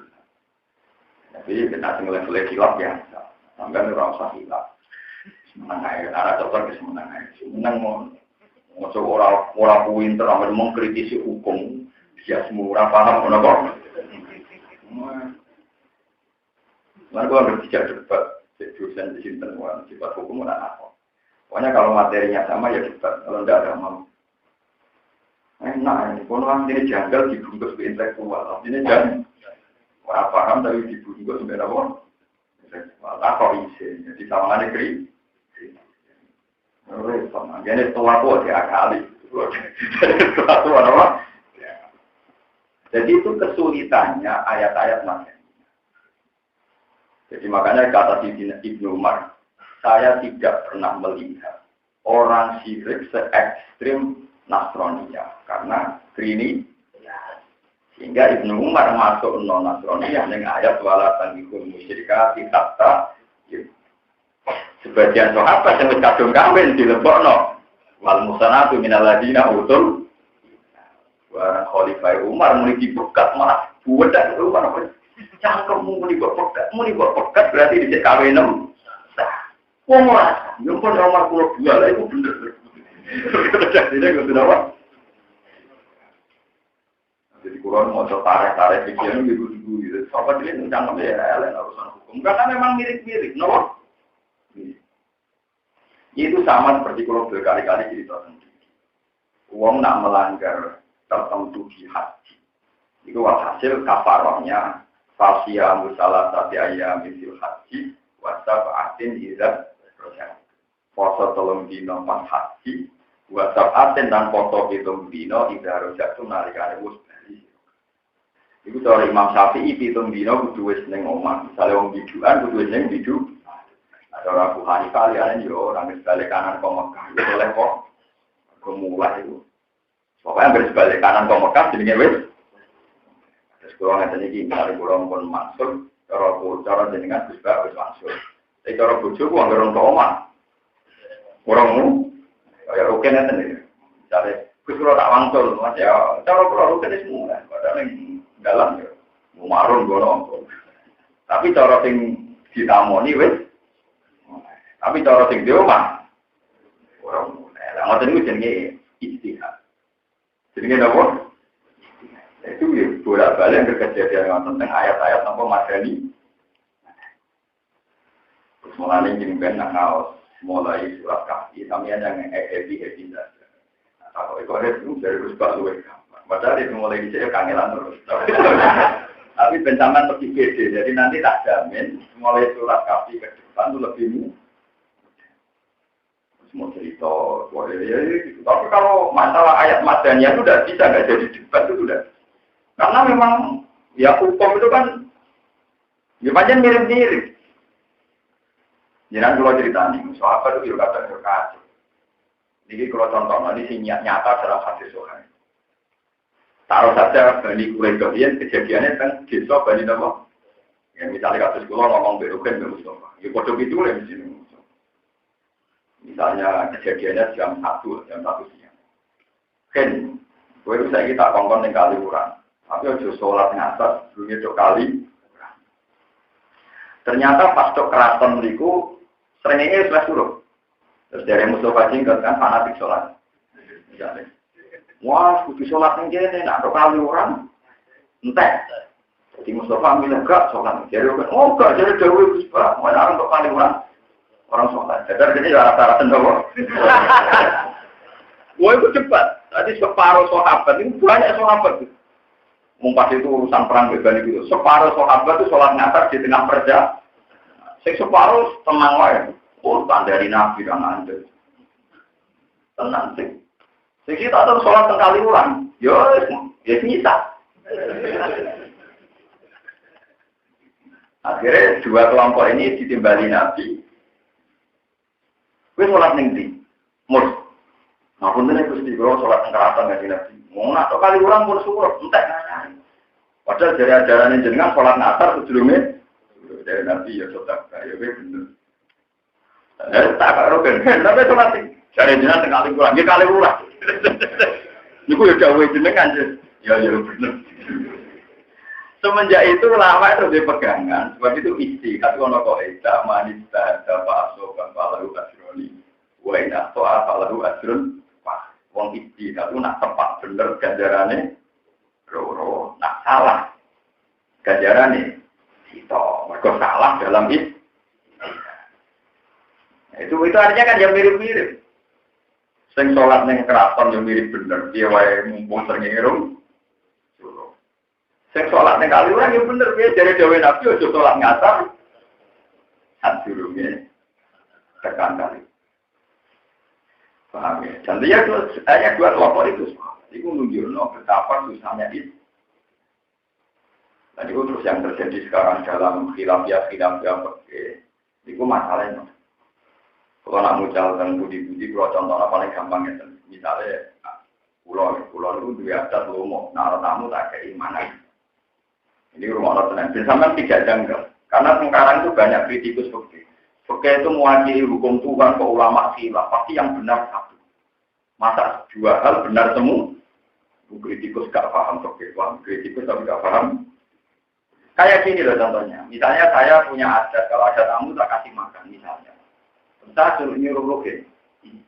A: Tapi kita tinggal khilaf ya. Sampai orang usah khilaf. Semenang aja, ada dokter kesemenang aja. Semenang mau coba orang pinter, amat mengkritisi hukum. Dia semua paham kenapa? Lalu gua berbicara debat, dosen di sini semua debat hukum dan apa. Pokoknya kalau materinya sama ya debat, kalau tidak ada mau. Enak ini, kalau ini janggal dibungkus ke intelektual, ini jangan orang paham tapi dibungkus ke apa? Intelektual, kok isi, jadi sama negeri. Jadi setelah itu dia kali, setelah itu apa? Jadi itu kesulitannya ayat-ayat Nabi. Jadi makanya kata Ibnu Umar, saya tidak pernah melihat orang syirik se-ekstrim Nasroniyah karena Trini. Sehingga Ibnu Umar masuk non-Nasroniyah dengan ayat walatan ikut musyrikati hatta. Sebagian sahabat yang kadung kawin di Lebokno wal musanatu minal ladina utul barang Khalifah Umar muni dibukat malah buwedak Umar cangkemmu muni kok pekat berarti dicek kawin nem wong ora yo pun Umar kula dua lha iku bener jadi nek ngono apa jadi kurang mau tarik pikiran gitu apa dia cangkem ya lain urusan hukum karena memang mirip-mirip no. Itu sama seperti kalau berkali-kali cerita sendiri. Uang nak melanggar tertentu di haji. Itu hasil kafarohnya fasia musalah sati ayam misil haji wasab atin izat proses. Poso tolong dino pas haji wasab atin dan foto hitung dino izat rojatu nalikane wis bali. Iku cara Imam Syafi'i hitung dino kudu wis ning omah. Misale wong biduan kudu wis ning bidu. Ada Abu Hanifah kalian yo orang berbalik kanan ke Mekah itu boleh kok kemulai itu. Pokoknya berbalik kanan ke Mekah jadinya wes. Terus kurang ada lagi dari kurang pun masuk cara jenengan bisa wes masuk. Tapi cara bujuk gua nggak orang omah. Kurangmu ya oke nanti nih. Jadi kalau tak wangsul mas ya cara kurang oke nih semua. Padahal yang dalam ya mau marun gua nongkrong. Tapi cara sing ditamoni wes. Tapi cara sing di omah orang mulai. Lah ngoten niku jenenge ijtihad. Jenenge napa? Itu ya bolak-balik kejadian tentang ayat-ayat napa madani. Terus mulai jeneng ben nang mulai surat Kahfi sampeyan yang happy saja. Nah, kalau itu dari rusbah luwih gampang. Padahal itu mulai dicek kangelan terus. Tapi bencaman lebih gede. Jadi nanti tak jamin mulai surat Kahfi ke depan itu lebih semua cerita, gitu. Tapi kalau masalah ayat madaniyah itu tidak bisa, nggak jadi debat itu sudah. Karena memang ya hukum itu kan, ya macam mirip-mirip. Jangan kalau cerita nih, sahabat itu juga kata Jadi kalau contohnya ini sih nyata dalam hadis Sahih. Taruh saja Bani Quraisyah kejadiannya kan desa Bani Nawa. Ya misalnya kasus kulo ngomong berukan Mustafa. Ya kodok itu lah di sini. Misalnya kejadiannya jam 1 siang. Kan, gue bisa kita kongkong yang kali kurang. Tapi ojo sholat ngasas, dunia dua kali. Ternyata pas dok keraton beriku, seringnya sudah suruh. Terus dari Mustafa Jingkat kan fanatik sholat. Misalnya, wah, kudu sholat yang gini, nak dua kali orang. Entah. Jadi Mustafa bilang, enggak sholat. Jadi, oh enggak, jadi Dewi, mau orang dua kali orang. Orang sholat, jadi ini rata-rata sendiri. Wah itu cepat. Tadi separuh sahabat ini banyak sahabat. Pas itu urusan perang Badar itu. Separuh sahabat itu sholat ngasar di tengah perjalanan. Separuh tenang wae. Oh, dari Nabi kan andel. Tenang sih. Kita terus sholat sekali ulang. Yo, ya bisa. Akhirnya dua kelompok ini ditimbali Nabi. Gue sholat ning ndi? Mur. Ngapunten Gusti, kalau sholat keraton nggak Nabi. Mau nak kali ulang pun syukur, entek nanya. Padahal dari ajaran jenengan sholat ngasar sebelumnya dari Nabi ya sholat kaya bener. Tak roken, tapi sholat dari jenengan kali ulang, dia kali ulang. Niku ya gawe jenengan ya bener. Semenjak itu lama itu dia pegangan, sebab itu ijtihad ono kok ida manista dapat asokan falahu asroni. Wa ina to'a falahu asrun. Wong ijtihad itu nak tepat bener ganjarane loro, nak salah ganjarane itu mergo salah dalam itu artinya kan yang mirip-mirip. Sing sholat ning keraton yang mirip bener, dia wae mumpung serngirum. Sing sholat ning kali orang yang bener piye jare dawuh Nabi ojo sholat ngasar. Sadurunge tekan kali. Paham ya? Dan dia hanya dua kelompok itu. Itu menunjukkan betapa susahnya itu. Dan itu terus yang terjadi sekarang dalam khilafiyah itu masalahnya. Kalau nak muncul dan budi-budi, kalau contohnya paling gampang ya. Misalnya, pulau itu dua adat lomo, naruh tamu tak keimanan. Ini rumah orang tenang. Dan sampai tidak janggal. Karena sekarang itu banyak kritikus fikih. Fikih itu mewakili hukum Tuhan ke ulama khilaf. Pasti yang benar satu. Masa dua hal benar semua. Kritikus gak paham fikih, kritikus tapi gak paham. Kayak gini loh contohnya. Misalnya saya punya adat, kalau ada tamu tak kasih makan misalnya. Saya suruh nyuruh Rukin.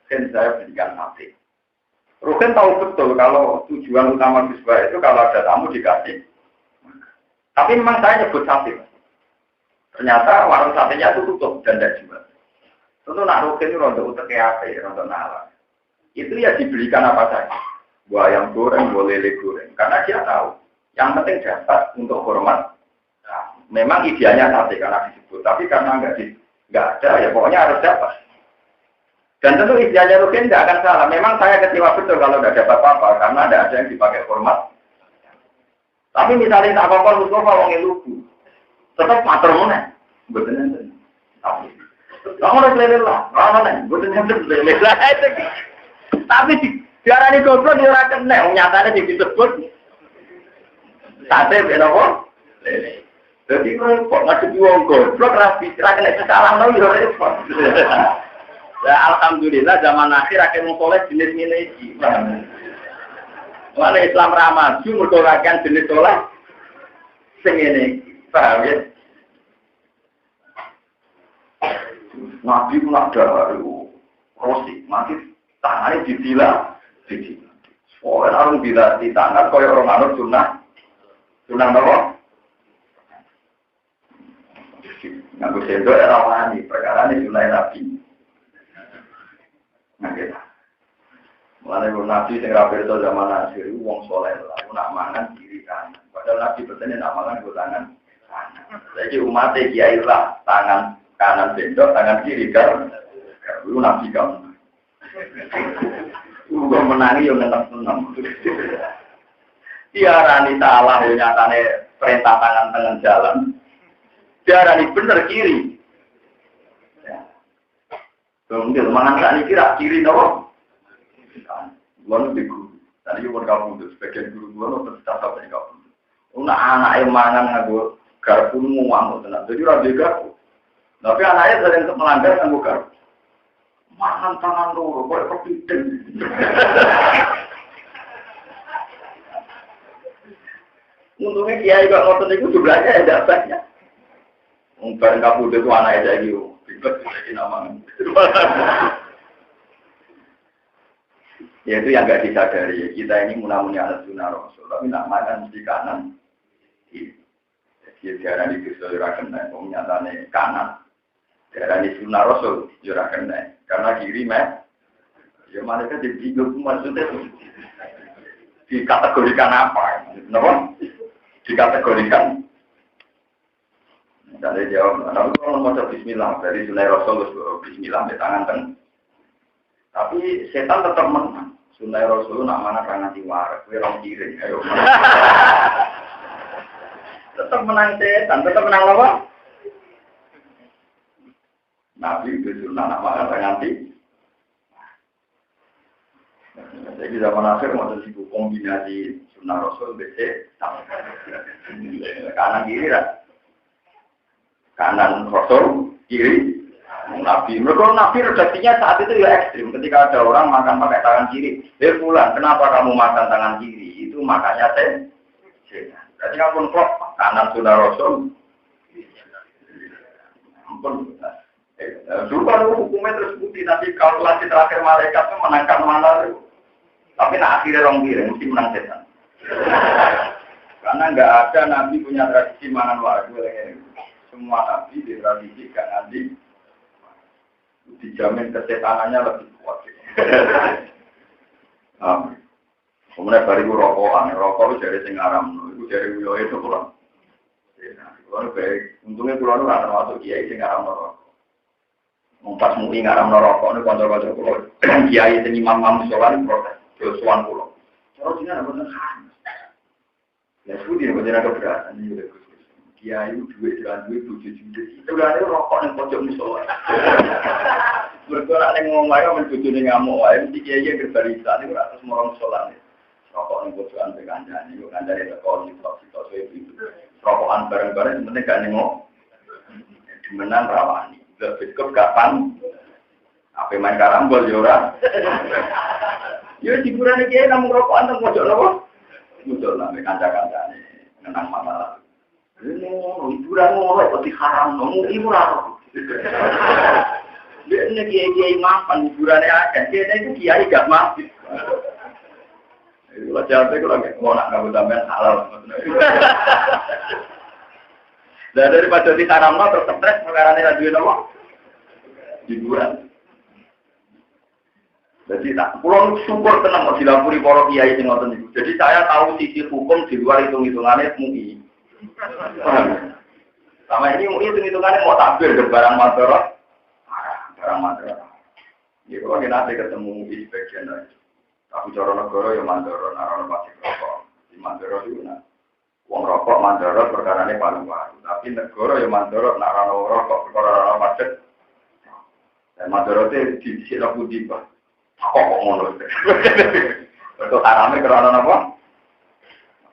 A: Kan saya berikan sate. Rukin tahu betul kalau tujuan utama bisbah itu kalau ada tamu dikasih. Tapi memang saya nyebut sate. Ternyata warung satenya itu tutup dan tidak jual. Tentu nak Rukin itu rontok utek apa ya, rontok nalar. Itu ya dibelikan apa saja. Buah ayam goreng, buah lele goreng. Karena dia tahu. Yang penting dapat untuk hormat. Nah, memang idealnya sate karena disebut. Tapi karena nggak ada, ya pokoknya harus dapat. Dan tentu idealnya Rukin nggak akan salah. Memang saya kecewa betul kalau nggak dapat apa-apa. Karena ada yang dipakai hormat. Tapi misalnya tak apa-apa, Mustafa wongin lugu. Tetap mater mana? Betul-betul. Kamu harus lele lah. Mana? Betul-betul lele lah. Tapi diarani goblok dia ora kena, nyatane disebut sate ben apa? Lele. Dadi kok ngadepi wong goblok ra kena kesalahan yo repot. Ya alhamdulillah zaman akhir akeh wong saleh jenis ngene iki. Mana Islam ra maju mergo rakyat jenis saleh sing ngene iki. Paham ya? Nabi nak daru rosi, mati tangannya ditilang. Soalnya orang bila di tangan, kalau orang anut sunnah apa? Ngaku sendok era wani, perkara ini sunnah Nabi. Nah kita, mulai Nabi yang rapi itu zaman akhir, uang soleh lah, nak mangan kiri kanan. Padahal Nabi bertanya nak mangan ke tangan kanan. Jadi umatnya kiai lah, tangan kanan sendok, tangan kiri kan, itu Nabi kamu. Uga menangi yang nenang-nenang. Diarani salah yang nyatane perintah tangan jalan. Diarani bener kiri. Kemudian mangan tak kiri nopo. Gua di guru. Tadi gua kamu itu sebagian guru gua lo terus sampai kamu. Una anak yang mangan ngaku garpu muang tenan. Jadi ora garpu. Tapi anaknya sering melanggar nganggo garpu. Mangan tangan loro, kok kepiting. Untungnya kiai kok ngotot itu jumlahnya ada banyak. Mungkin kamu itu anak ada lagi, ribet lagi namanya. Ya itu yang nggak disadari. Kita ini mula-mula anak sunnah Rasul, tapi nak makan di kanan. Jadi cara di Rasul kena, nyatanya kanan. Cara di sunnah Rasul kena. Karena kiri ya mereka jadi bingung maksudnya dikategorikan apa, kenapa? dikategorikan. Misalnya jawab, tapi kalau mau bismillah dari Sunai Rasul bismillah di tangan teng. Tapi setan tetap menang. Sunai Rasul nak mana tangan diwar, kue rong kiring, ayo. Tetap menang setan, tetap menang apa? Nabi itu sunnah nak makan tangan di. Jadi zaman akhir mau sibuk kombinasi sunnah Rasul BC, kanan kiri lah. Kanan Rasul, kiri Nabi. Mereka Nabi redaksinya saat itu ya ekstrim. Ketika ada orang makan pakai tangan kiri, pulang, kenapa kamu makan tangan kiri? Itu makanya setan. Jadi kamu kok kanan sunnah Rasul. Ampun. Dulu kan hukumnya terus putih, tapi kalkulasi terakhir malaikat itu menangkan mana itu. Tapi akhirnya orang kiri mesti menang setan. Karena nggak ada Nabi punya tradisi mangan warga ini. Semua Nabi di tradisi gak nanti dijamin kesetanannya lebih kuat. Kemudian dari rokokan, rokok itu dari Singaram, itu dari wilayah itu pulang. Untungnya pulang itu ada masuk kiai Singaram rokok. Pas mui ngaram rokok ini konco-konco pulau. Kiai sing imam sholat protes, josuan pulau. Terus ini ada bener kan? Ya sudah, bener ada keberatan ini. Kiai duit jalan duit tujuh juta. Itu udah ada rokok yang pojok musola. Bergerak yang ngomong ayo mencuci ngamuk ayo mesti kiai yang berbarisan itu ratus morong musola nih. Rokok yang pojokan berkandan itu kan dari rekor itu. Rokokan bareng-bareng penting gak nengok. Dimenang rawani. Biskup kapan? Apa main karambol jora? Yo hiburan kiai namun rokokan teng pojok lho. Musola mek kanca-kancane menang masalah. Hiburan mulai pasti haram, ibu lah. Dia ini kiai makan hiburannya aja, kiai itu kiai gak mati. Itu aja aku lagi mau nak kamu tambahin halal. Dan daripada di haram lah terus stres perkara ini lagi apa? Hiburan. Jadi tak, pulau syukur tenang kalau dilapuri para kiai sing ngoten niku. Jadi saya tahu sisi hukum di luar hitung-hitungannya MUI. Sama ini hitung-hitungannya mau takbir ke barang madorot, barang madorot. Jadi kalau kita nanti ketemu di bagian lain, tapi cara negara ya madorot, narana pasti rokok. Di madorot itu nak, uang rokok madorot perkaranya paru-paru. Tapi negara ya madorot, narana rokok perkara macet. Dan madorot itu di sini aku tiba, kok ngono. Untuk haramnya kerana apa?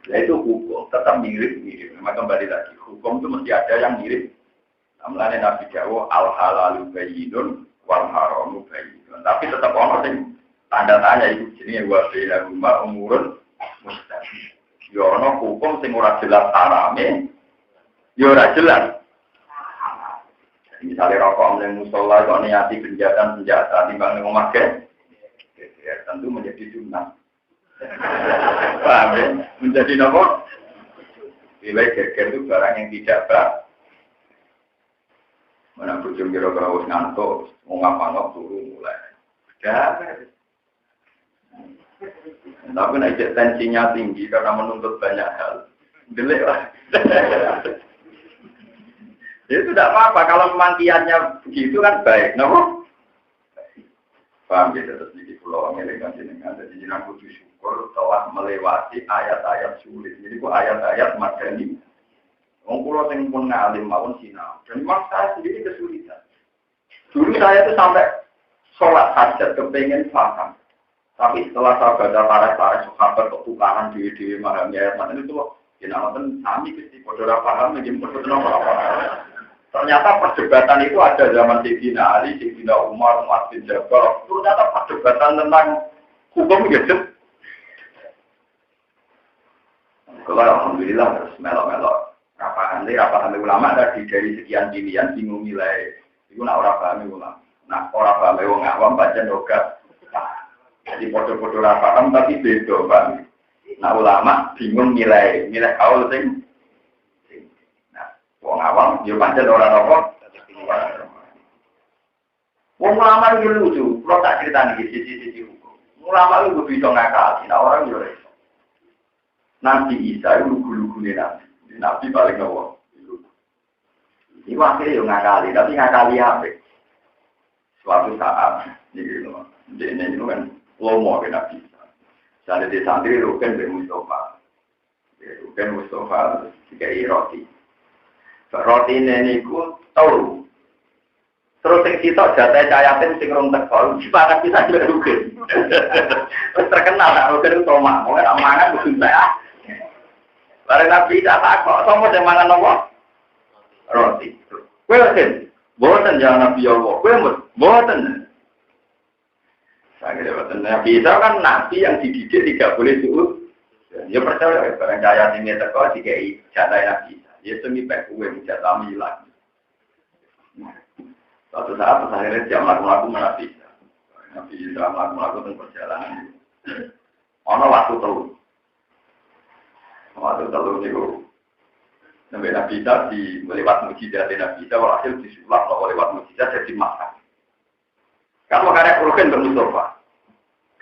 A: Yaitu hukum tetap mirip-mirip. Memang kembali lagi hukum itu mesti ada yang mirip. Namanya Nabi Jawa al halalu bayyinun wal haramu bayyinun. Tapi tetap ono sing tanda tanya itu jenenge wa bainahuma umurun mustaqim. Yo ono hukum sing ora jelas harame, yo ora jelas. Misalnya rokok yang musola kok niati senjata timbang memakai, ya tentu menjadi sunnah. Paham ya? Menjadi nomor nilai geger itu barang yang tidak baik. Mana bujung kira-kira harus ngantuk, mau ngapa-ngapa turun mulai. Gak. Tapi naik tensinya tinggi karena menuntut banyak hal. Delik lah. Itu tidak apa-apa kalau memang kiannya begitu kan baik, nomor. Paham ya, terus di pulau Amerika jenengan jadi jenengan kudu syukur telah melewati ayat-ayat sulit. Jadi kok ayat-ayat madani. Wong kula sing pun ngalim mawon sinau. Dan memang saya sendiri kesulitan. Dulu saya itu sampai sholat hajat kepengen paham. Tapi setelah saya baca para sahabat ketukaran di memahami ayat madani itu jenengan sami Gusti padha paham nggih padha apa. Ternyata perdebatan itu ada zaman Sayyidina Ali, Sayyidina Umar, Mu'adz bin Jabal. Ternyata perdebatan tentang hukum gitu. Kalau alhamdulillah terus melok-melok. Rapaan ulama tadi dari sekian pilihan bingung nilai. Itu nak orang paham ulama. Nak orang paham wong awam baca dogat. Jadi podo-podo rapaan tapi beda, Pak. Nah ulama bingung nilai kaul sing wong awam, dia pancen orang apa? Wong ulama itu lucu, kalau tak cerita nih sisi hukum. Ulama itu bisa ngakal, nah orang juga. Nabi Isa itu lugu-lugu ini nabi paling nopo. Ini akhirnya yang ngakali, tapi ngakali apa? Suatu saat, ini kan lomo kan nabi. Jadi di santri Ruken bin Mustafa, Ruken Mustafa dikai roti. Roti ini ku tahu. Terus yang kita jatah cayatin sing rong teko, sipakan bisa juga Ruken. Terus terkenal nak Ruken Toma, mau nggak mangan mungkin saya. Barang nabi tak kok, Toma yang mangan nopo? Roti. Kue Ruken, bosan jangan nabi Allah. Kue bosan. Saya kira betul. Nabi Isa kan nabi yang dididik tidak boleh suud. Ya percaya barang cahaya ini teko dikai jatah nabi Isa. Ya semi pek kue jatah milan. Suatu saat akhirnya dia melakukan Nabi Isa. Nabi Isa melakukan perjalanan. Ono waktu telur. Waktu telur itu. Nabi Isa di lewat mujizat Nabi Isa walhasil disulap lewat mujizat jadi makan. Kan makanya Ruken bin Mustafa.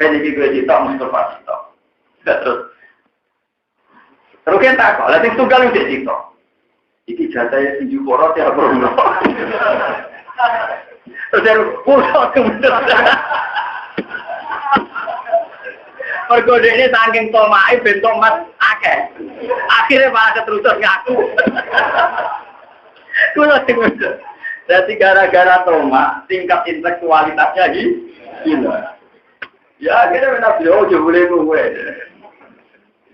A: Kayak jadi gue cerita Mustafa cerita. Terus Ruken tak kok, lalu tunggal udah cerita. Iki jatahnya tujuh poros ya bro. Terus dia pulau kemudian. Pergode ini saking tomai bentuk mas akeh. Akhirnya malah keterusan ngaku. Kulo kemudian. Jadi gara-gara trauma, tingkat intelektualitasnya gila. Ya akhirnya benar bisa, boleh gue.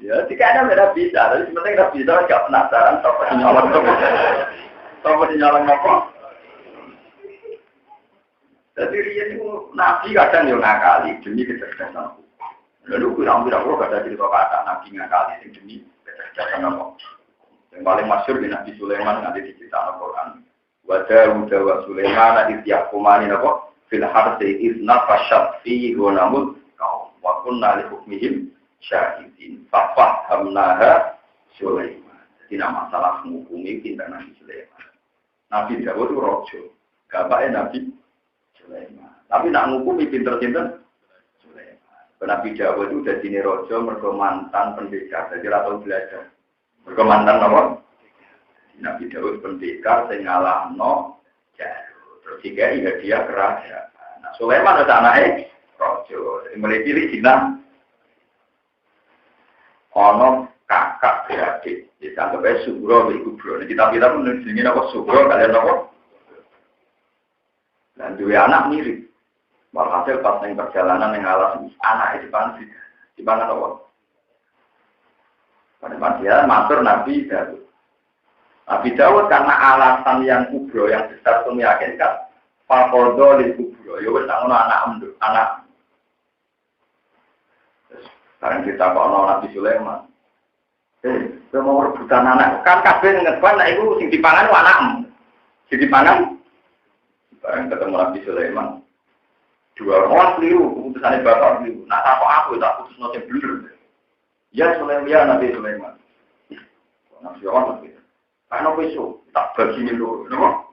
A: Ya, jika ada benar bisa, tapi sebenarnya nggak bisa, nggak penasaran, apa nyolong apa nyolong apa. Jadi dia itu nabi kadang yang ngakali demi kecerdasan. Lalu kira-kira ada cerita kata nabi ngakali demi kecerdasan apa. Yang paling masyhur di Nabi Sulaiman nanti diceritakan Al-Quran. Wajah wa Sulaiman nanti tiap kumani nabo fil harsi izna fasyad fi gonamul kaum wa kunna li hukmihim syahidin fafahamnaha Sulaiman. Jadi nama masalah menghukumi pinter Nabi Sulaiman. Nabi Dawud itu rojo, gapaknya Nabi Sulaiman. Tapi nak menghukumi pinter-pinter Sulaiman. Nabi Dawud itu udah sini rojo mergo mantan pendekar, jadi atau belajar. Mergo mantan apa? Nabi Dawud pendekar sing ngalahno Jarut. Terus juga dia kerajaan. Nah, Sulaiman ada anaknya rojo. Mulai pilih Cina. Ono kakak beradik. Dianggap aja Sugro iku bro. Kita menulisnya apa Sugro kalian apa? Dan dua anak mirip. Walhasil pas yang perjalanan yang ngalah anak di mana apa? Pada dia matur Nabi Dawud. Nabi Dawud karena alasan yang kubro yang besar itu meyakinkan fakodo di kubro. Ya wes anak. Terus sekarang kita kalau Nabi Sulaiman, saya mau rebutan anak kan kabeh ngeban anak itu sing dipangan anakmu, sing dipangan. Sekarang ketemu Nabi Sulaiman, dua orang keliru, keputusannya bapak keliru. Nah aku tak putus nasi blur. Ya Sulaiman, ya Nabi Sulaiman. Nabi Sulaiman. Karena besok tak bagi ini dulu, no?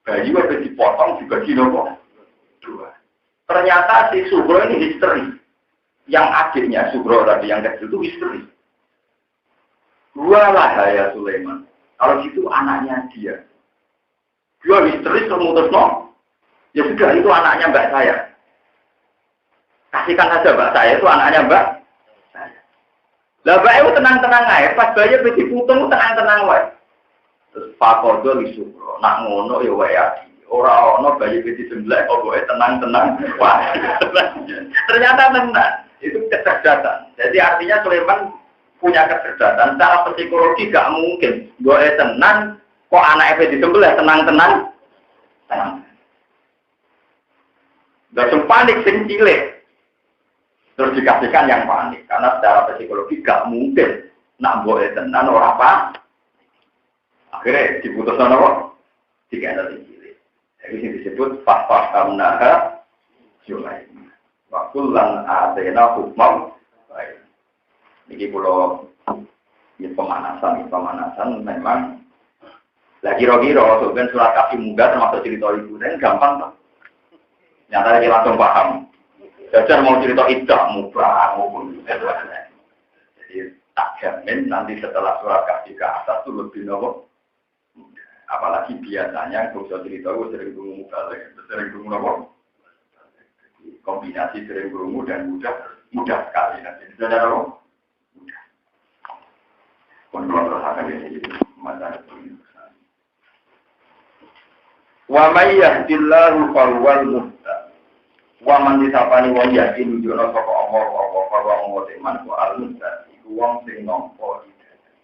A: Bagi wajib dipotong dibagi nopo dua. Ternyata si Sugro ini histeri, yang adiknya Sugro tadi yang kecil itu histeri. Dua lah ya Sulaiman. Kalau gitu anaknya dia histeri memutus no. Ya sudah itu anaknya mbak saya. Kasihkan saja mbak saya itu anaknya mbak. Lah bae tenang-tenang ae, pas bae wis diputung tenang-tenang wae. Terus pakodo lisukro, nak ngono ya wae ati. Ora ana bae wis disembelih kok wae tenang-tenang. Wah. Ternyata benar, itu kecerdasan. Jadi artinya Sulaiman punya kecerdasan secara psikologi gak mungkin. Wae tenang kok anake wis disembelih tenang-tenang. Tenang. Gak panik sing cilik. Terus dikasihkan yang panik, karena secara psikologi gak mungkin nak boleh tenan orang apa. Akhirnya diputuskan apa? Tiga dari cilik. Jadi ini disebut fafahamnaha Sulaiman. Wa kullan atayna hukman. Baik. Ini pulau ini pemanasan memang lagi kira-kira sebenarnya surat kafir muda termasuk cerita ibu dan gampang tuh. Nyata lagi langsung paham. Jajar mau cerita idah, mubah, maupun jadi tak jamin nanti setelah surat kasih ke atas itu lebih nopo. Apalagi biasanya kalau cerita gue sering berumur balik, sering berumur nopo. Kombinasi sering berumur dan mudah sekali nanti. Sudah nopo. Mudah. Kontrol akan jadi masalah itu. Wa may yahdillahu fawwal muhtad. Wa man disapani wong yakin nunjukno sapa Allah wong teman ku al-muhtad iku wong sing nampa hidayah.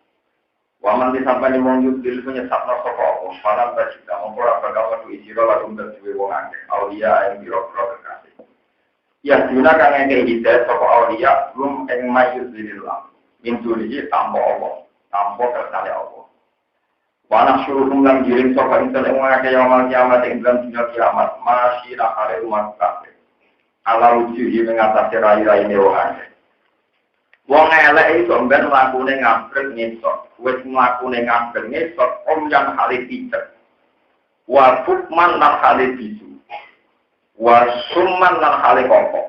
A: Wa man disapani wong yudil penyesatno sapa Allah, malah bajika ora bakal metu isira lalu dadi wong akeh aulia ing biro-biro kekasih. Ya dina kang ngene hidayah sapa aulia rum ing mayuzilillah. Intune tanpa Allah, tanpa kersane Allah. Wanak suruh kumlang giring sopa intel yang mengakai yaman kiamat yang dalam dunia kiamat masih nak ada umat kafir. Allah ujuhi mengatasi rai-rai newahannya. Wong elek itu ben melakukan ngabrek ngesot. Wes melakukan ngabrek ngesot om yang halih pijak. Wa fukman nak halih bisu. Wa summan nak halih kompok.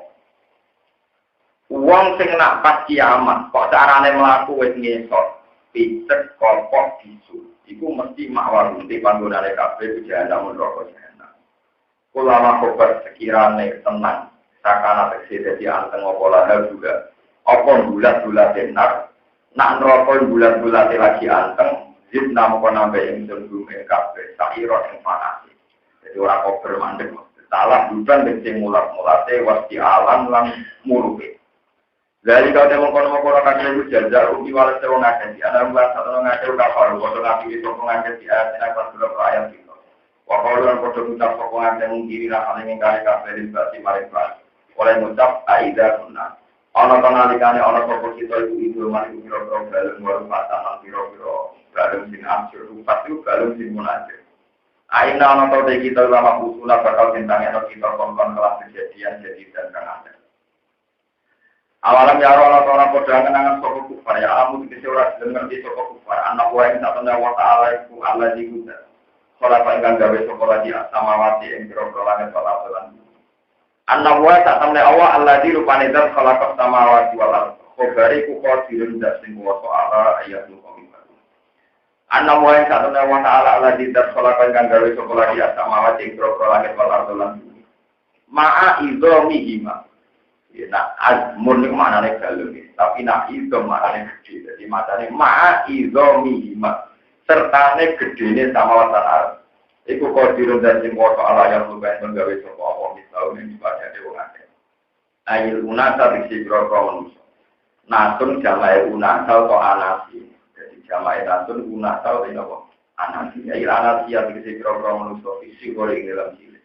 A: Wong sing nak pas kiamat kok carane melaku wes ngesot. Pijak kompok bisu. Iku mesti makwar di panggonane kabeh jahanam neraka jahanam. Ulama kobar sekirane tenang, sakana tekse dadi anteng apa lahal juga. Apa bulat-bulat benar, nak neraka bulat-bulat lagi anteng, zidna moko nambah ing dume kabeh saira ing panas. Jadi ora kobar mandeg, salah bukan sing mulat-mulate wasti alam lan murupe. Dari kau temu kono-kono kakek itu jajah ubi walau seorang ngaji, ada bulan satu ngaji udah baru, kono ngaji itu ngaji tidak pas belum ayat itu. Wakau dan kono ucap sokong ngaji mengkiri nak saling mengkari kafe di basi maring kelas. Oleh ucap aida sunnah. Ono kenalikane ono sokong kita itu mari biro-biro balung baru patahan biro-biro balung sing amsyur pasti balung sing munajir. Aina ono tau kita lama usulah bakal tentangnya kita kon-kon kelas kejadian jadi dan kan ada. Awalam ya orang podo kenangan soko kufar ya amu dikese ora dengar di soko kufar anak wae satune wa ta'ala iku Allah diguda. Salat ingkang gawe soko lagi samawati ing boro-boro langit salat. Anak wae satune Allah di rupane zat khalaqas samawati wal ardh. Khabari ku qadirun dat sing kuwasa ala ayat nuqim. Anak wae satune wa ta'ala Allah di zat salat ingkang gawe soko lagi samawati ing boro-boro langit wal ardh lan. Ma'a idhamihima. Nah, azmun itu maknanya galung, tapi nak itu maknanya gede. Jadi maknanya ma'idhomihima sertane gedene sama watan Arab. Iku qadirun dan sing kuwasa ala yang luwih menggawe sapa apa misal ning ibadate wong akeh. Ayil unasa diksi boro manusa. Nasun jamae unasa atau anasi. Jadi jamae nasun unasa atau apa? Anasi. Ayil anasi ya diksi boro manusa isi kore ing dalam sini.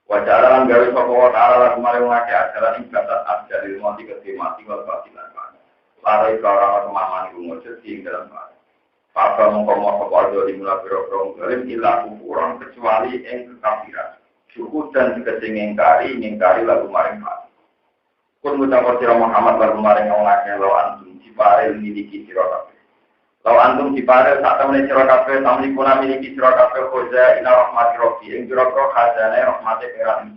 A: Wajaran gawe sapa wa ta'ala kemarin ngake ajaran ing batas ajal mati mati wal batilan mana. Larai karang kemaman iku mujud ing dalam mana. Papa mongko sapa di mula biro-biro ngalim ila kurang kecuali ing kekafiran. Syukur dan ngingkari lagu maring mati. Kun ngucap sira Muhammad lagu maring ngake lawan dipare miliki sira kabeh. Law antum dipare sak temene sira kabeh samlikuna miliki sira kabeh khoza ina rahmati rabbi ing sira-sira khazane rahmate pengiran.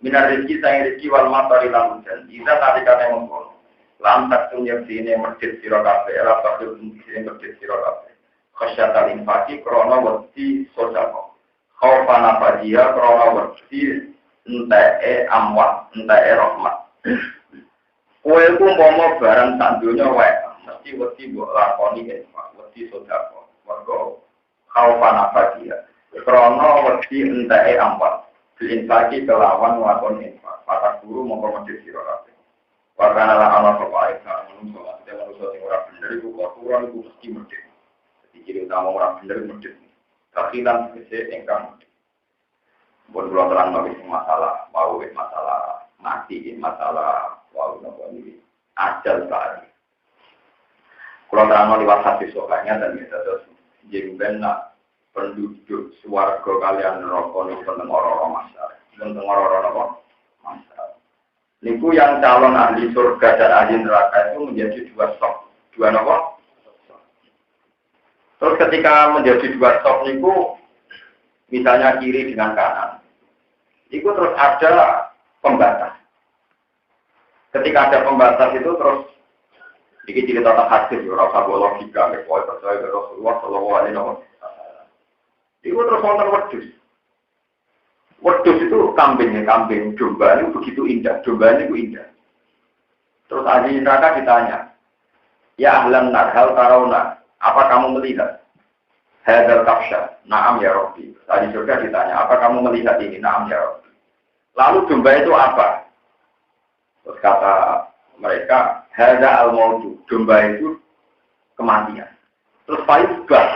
A: Minar rezeki sang rezeki wal matari lan hujan. Isa talikane mongko. Lan tak tunyek sine masjid sira kabeh ora bakal sing masjid sira kabeh. Khasyatal infaqi krana wedi sodako. Khaufana fadiya krana wedi entae amwat, entae rahmat. Kowe ku umpama barang sak donya wae mesti wedi mbok lakoni infak, wedi sedekah. Mergo khaufan afadia. Krana wedi entae ampat. Infaki kelawan lakoni infak. Patak guru mongko medhit sira kabeh. Wakana la ana sapa ae kang manungsa sing ora bener iku kotoran iku mesti medhit. Dadi ciri utama ora bener medhit. Kakilan kese engkang bon kula terang masalah, mau masalah mati, masalah wau nopo iki ajal kali. Kalau terang liwat hadis sokanya dan kita terus jengben nak penduduk swarga kalian neraka niku tentang orang-orang masyarakat, tentang orang-orang masyarakat. Niku yang calon ahli surga dan ahli neraka itu menjadi dua nopo. Terus ketika menjadi dua stok niku, misalnya kiri dengan kanan, itu terus ada pembatas. Ketika ada pembatas itu terus Iki cerita tentang hadis, ora usah logika, nek kowe percaya karo Rasulullah sallallahu alaihi wasallam. Iku terus wonten wedhus. Wedhus itu kambing domba itu begitu indah, domba itu indah. Terus ahli neraka ditanya, ya ahlan nar hal tarawna, apa kamu melihat hadal kafsha? Naam ya Rabbi. Ahli surga ditanya, apa kamu melihat ini? Naam ya Rabbi. Lalu domba itu apa? Terus kata mereka, hada al-mautu, domba itu kematian. Terus faizbah,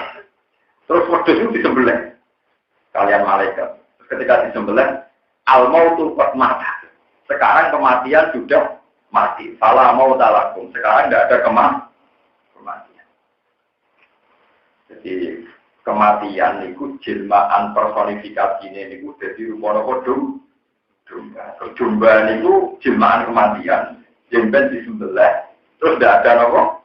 A: terus wedhus itu disembelih. Kalian malaikat. Terus ketika disembelih, al-mautu qad mata. Sekarang kematian sudah mati. Fala mautalakum. Sekarang tidak ada kematian. Jadi kematian itu jelmaan personifikasi ini itu jadi rumono kodum. Domba itu jelmaan kematian. Jemben disembelih, terus tidak ada nopo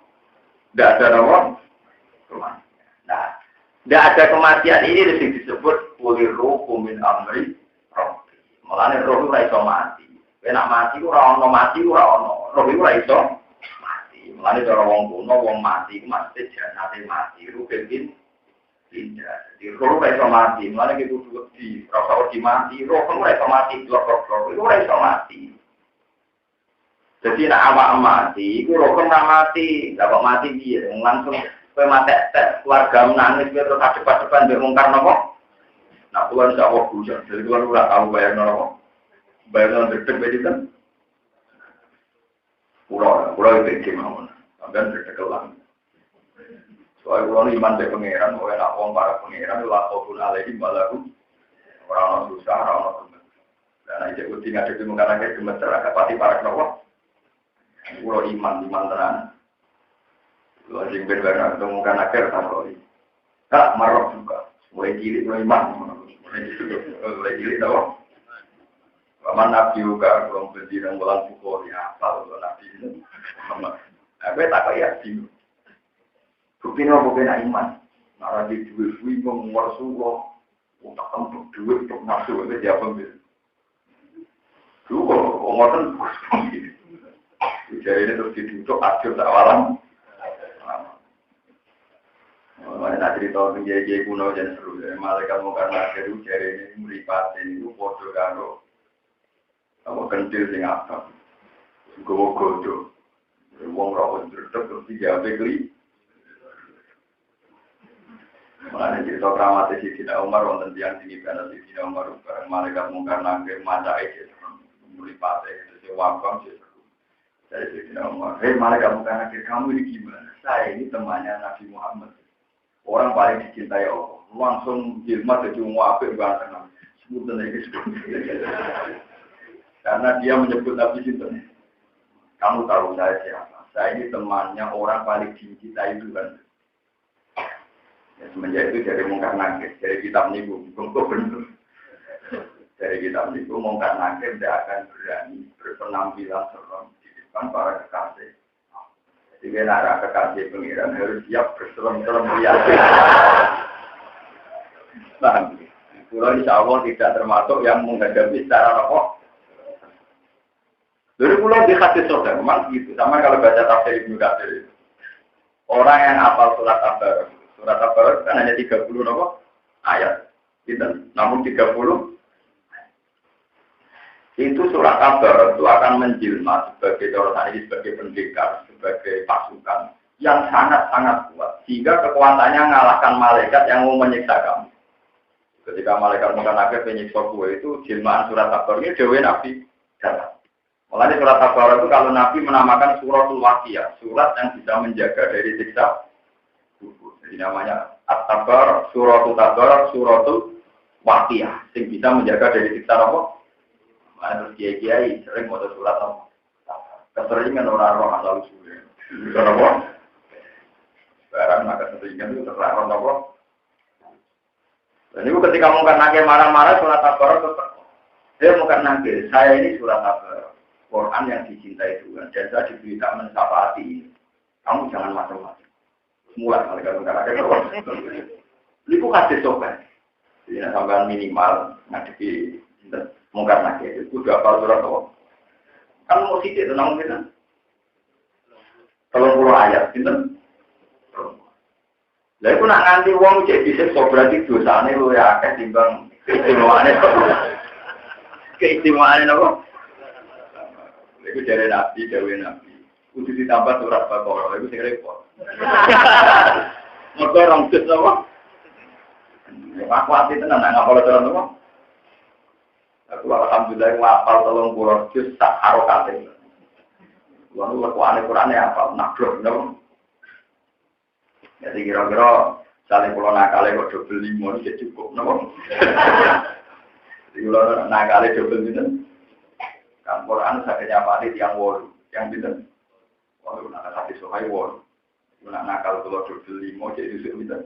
A: kematian. Nah, tidak ada kematian ini disebut uliruhu min amri rabbi. Mulane roh ora iso mati. Nek mati ora ono roh ora iso mati. Mulane cara wong kuno wong mati iku mesti janate mati, ruh ben tidak. Jadi roh ora iso mati. Mulane iki kudu di rasa mati, roh ora iso mati, blok ora iso mati. Jadi nak awak mati, itu roh kena mati, dapat mati dia langsung kowe mati keluarga menangis terus depan bermungkar nopo. Nah, Tuhan insya Allah bujuk, jadi Tuhan udah tahu bayar nopo, bayar nopo berdek kan? Pulau itu gimana? Sampai berdek kelam. Soalnya pulau iman dari pangeran, mau enak uang para pangeran, lakopun alaihi malaku orang susah, orang temen. Dan aja uting ada di muka akhir gemeter, agak pati para nopo. Pulau iman tenan. Pulau sing benar temukan akhir takoi. Tak marok juga. Mulai cilik pulau iman. Mulai cilik tahu. Paman nabi juga belum berdiri bulan pukul ya apa kalau nabi itu. Aku tak kayak sih. Bukti bukan iman. Nara di duit ngomong suwo. Untuk tempat duit untuk nafsu itu dia ambil. Dulu ngomong jadi ini terus ditutup akhir awalan. Mana cerita penjajah kuno dan seru. Malaikat mau karena akhir jadi ini melipatin itu foto karo. Apa kentil sing apa? Gowo-gowo. Wong rawon terus dijawab kli. Mana cerita keramat si Sina Umar wonten tiyang sing ibana si Sina Umar bareng malaikat mau karena akhir mata itu melipatin itu wakam sih. Saya Sayyidina Umar, malaikat bukan akhir kamu ini gimana? Saya ini temannya Nabi Muhammad. Orang paling dicintai Allah. Langsung jilmat jadi mu'afir bahasa Nabi. Sebutan lagi karena dia menyebut Nabi Sinten. Kamu tahu saya siapa? Saya ini temannya orang paling dicintai Tuhan. Ya, semenjak itu dari mungkar nakir, dari kitab niku, untuk benar. Dari kitab niku mungkar nakir tidak akan berani berpenampilan serem. Kan para kekasih. Jadi nara kekasih pengiran harus siap berserem-serem lihat. Paham? Kalau insya Allah tidak termasuk yang menghadapi secara rokok. Dari pulau di hadis surga memang gitu. Sama kalau baca tafsir Ibnu Katsir. Orang yang hafal surat Tabarak kan hanya 30 rokok ayat. Gitu. Namun 30 itu surat kabar itu akan menjelma sebagai orang ini sebagai pendekar, sebagai pasukan yang sangat-sangat kuat sehingga kekuatannya mengalahkan malaikat yang mau menyiksa kamu. Ketika malaikat mengenai penyiksa kue itu jelmaan surat kabar ini dewa Nabi datang. Mulai surat kabar itu kalau Nabi menamakan suratul Waqiah, surat yang bisa menjaga dari siksa kubur. Jadi namanya At-Tabar, suratul Tabar, suratul Waqiah, yang bisa menjaga dari siksa apa? Terus kiai sering mau surat apa? Keseringan orang roh asal usulnya. Kenapa? Sekarang maka keseringan itu terlarang apa? Dan itu ketika mungkin nake marah-marah surat Tabarak tetap. Saya mungkin nake, saya ini surat Tabarak, Quran yang dicintai Tuhan dan saya diberitakan mensyafaati ini. Kamu jangan macam-macam. Mulai mereka mungkin nake keluar. Ini kok kasih coba. Jadi sampai minimal ngadepi mungkar nakir itu udah apa surat apa? Kan mau sidik tenang kita. 30 ayat, pinten? Lah iku nak nganti wong cek disiksa berarti dosane luwih akeh timbang keistimewaane. Keistimewaane napa? Iku jare nabi, dawuh nabi. Kudu ditambah surat Baqarah, iku sing repot. Mergo orang jus napa? Aku ati tenan nak ngapal cara napa? Aku alhamdulillah ngapal 30 jus sak harokate. Lalu lakuane Qur'ane apa? Nabrok napa? Jadi kira-kira saling pulau nakale kok double 5 iki cukup napa? Jadi kalau nakale double pinten? Kan Quran sakjane apa di yang 8, yang pinten? Waduh nak hati sohai 8. Nak nakal kalau double 5 jadi susah pinten?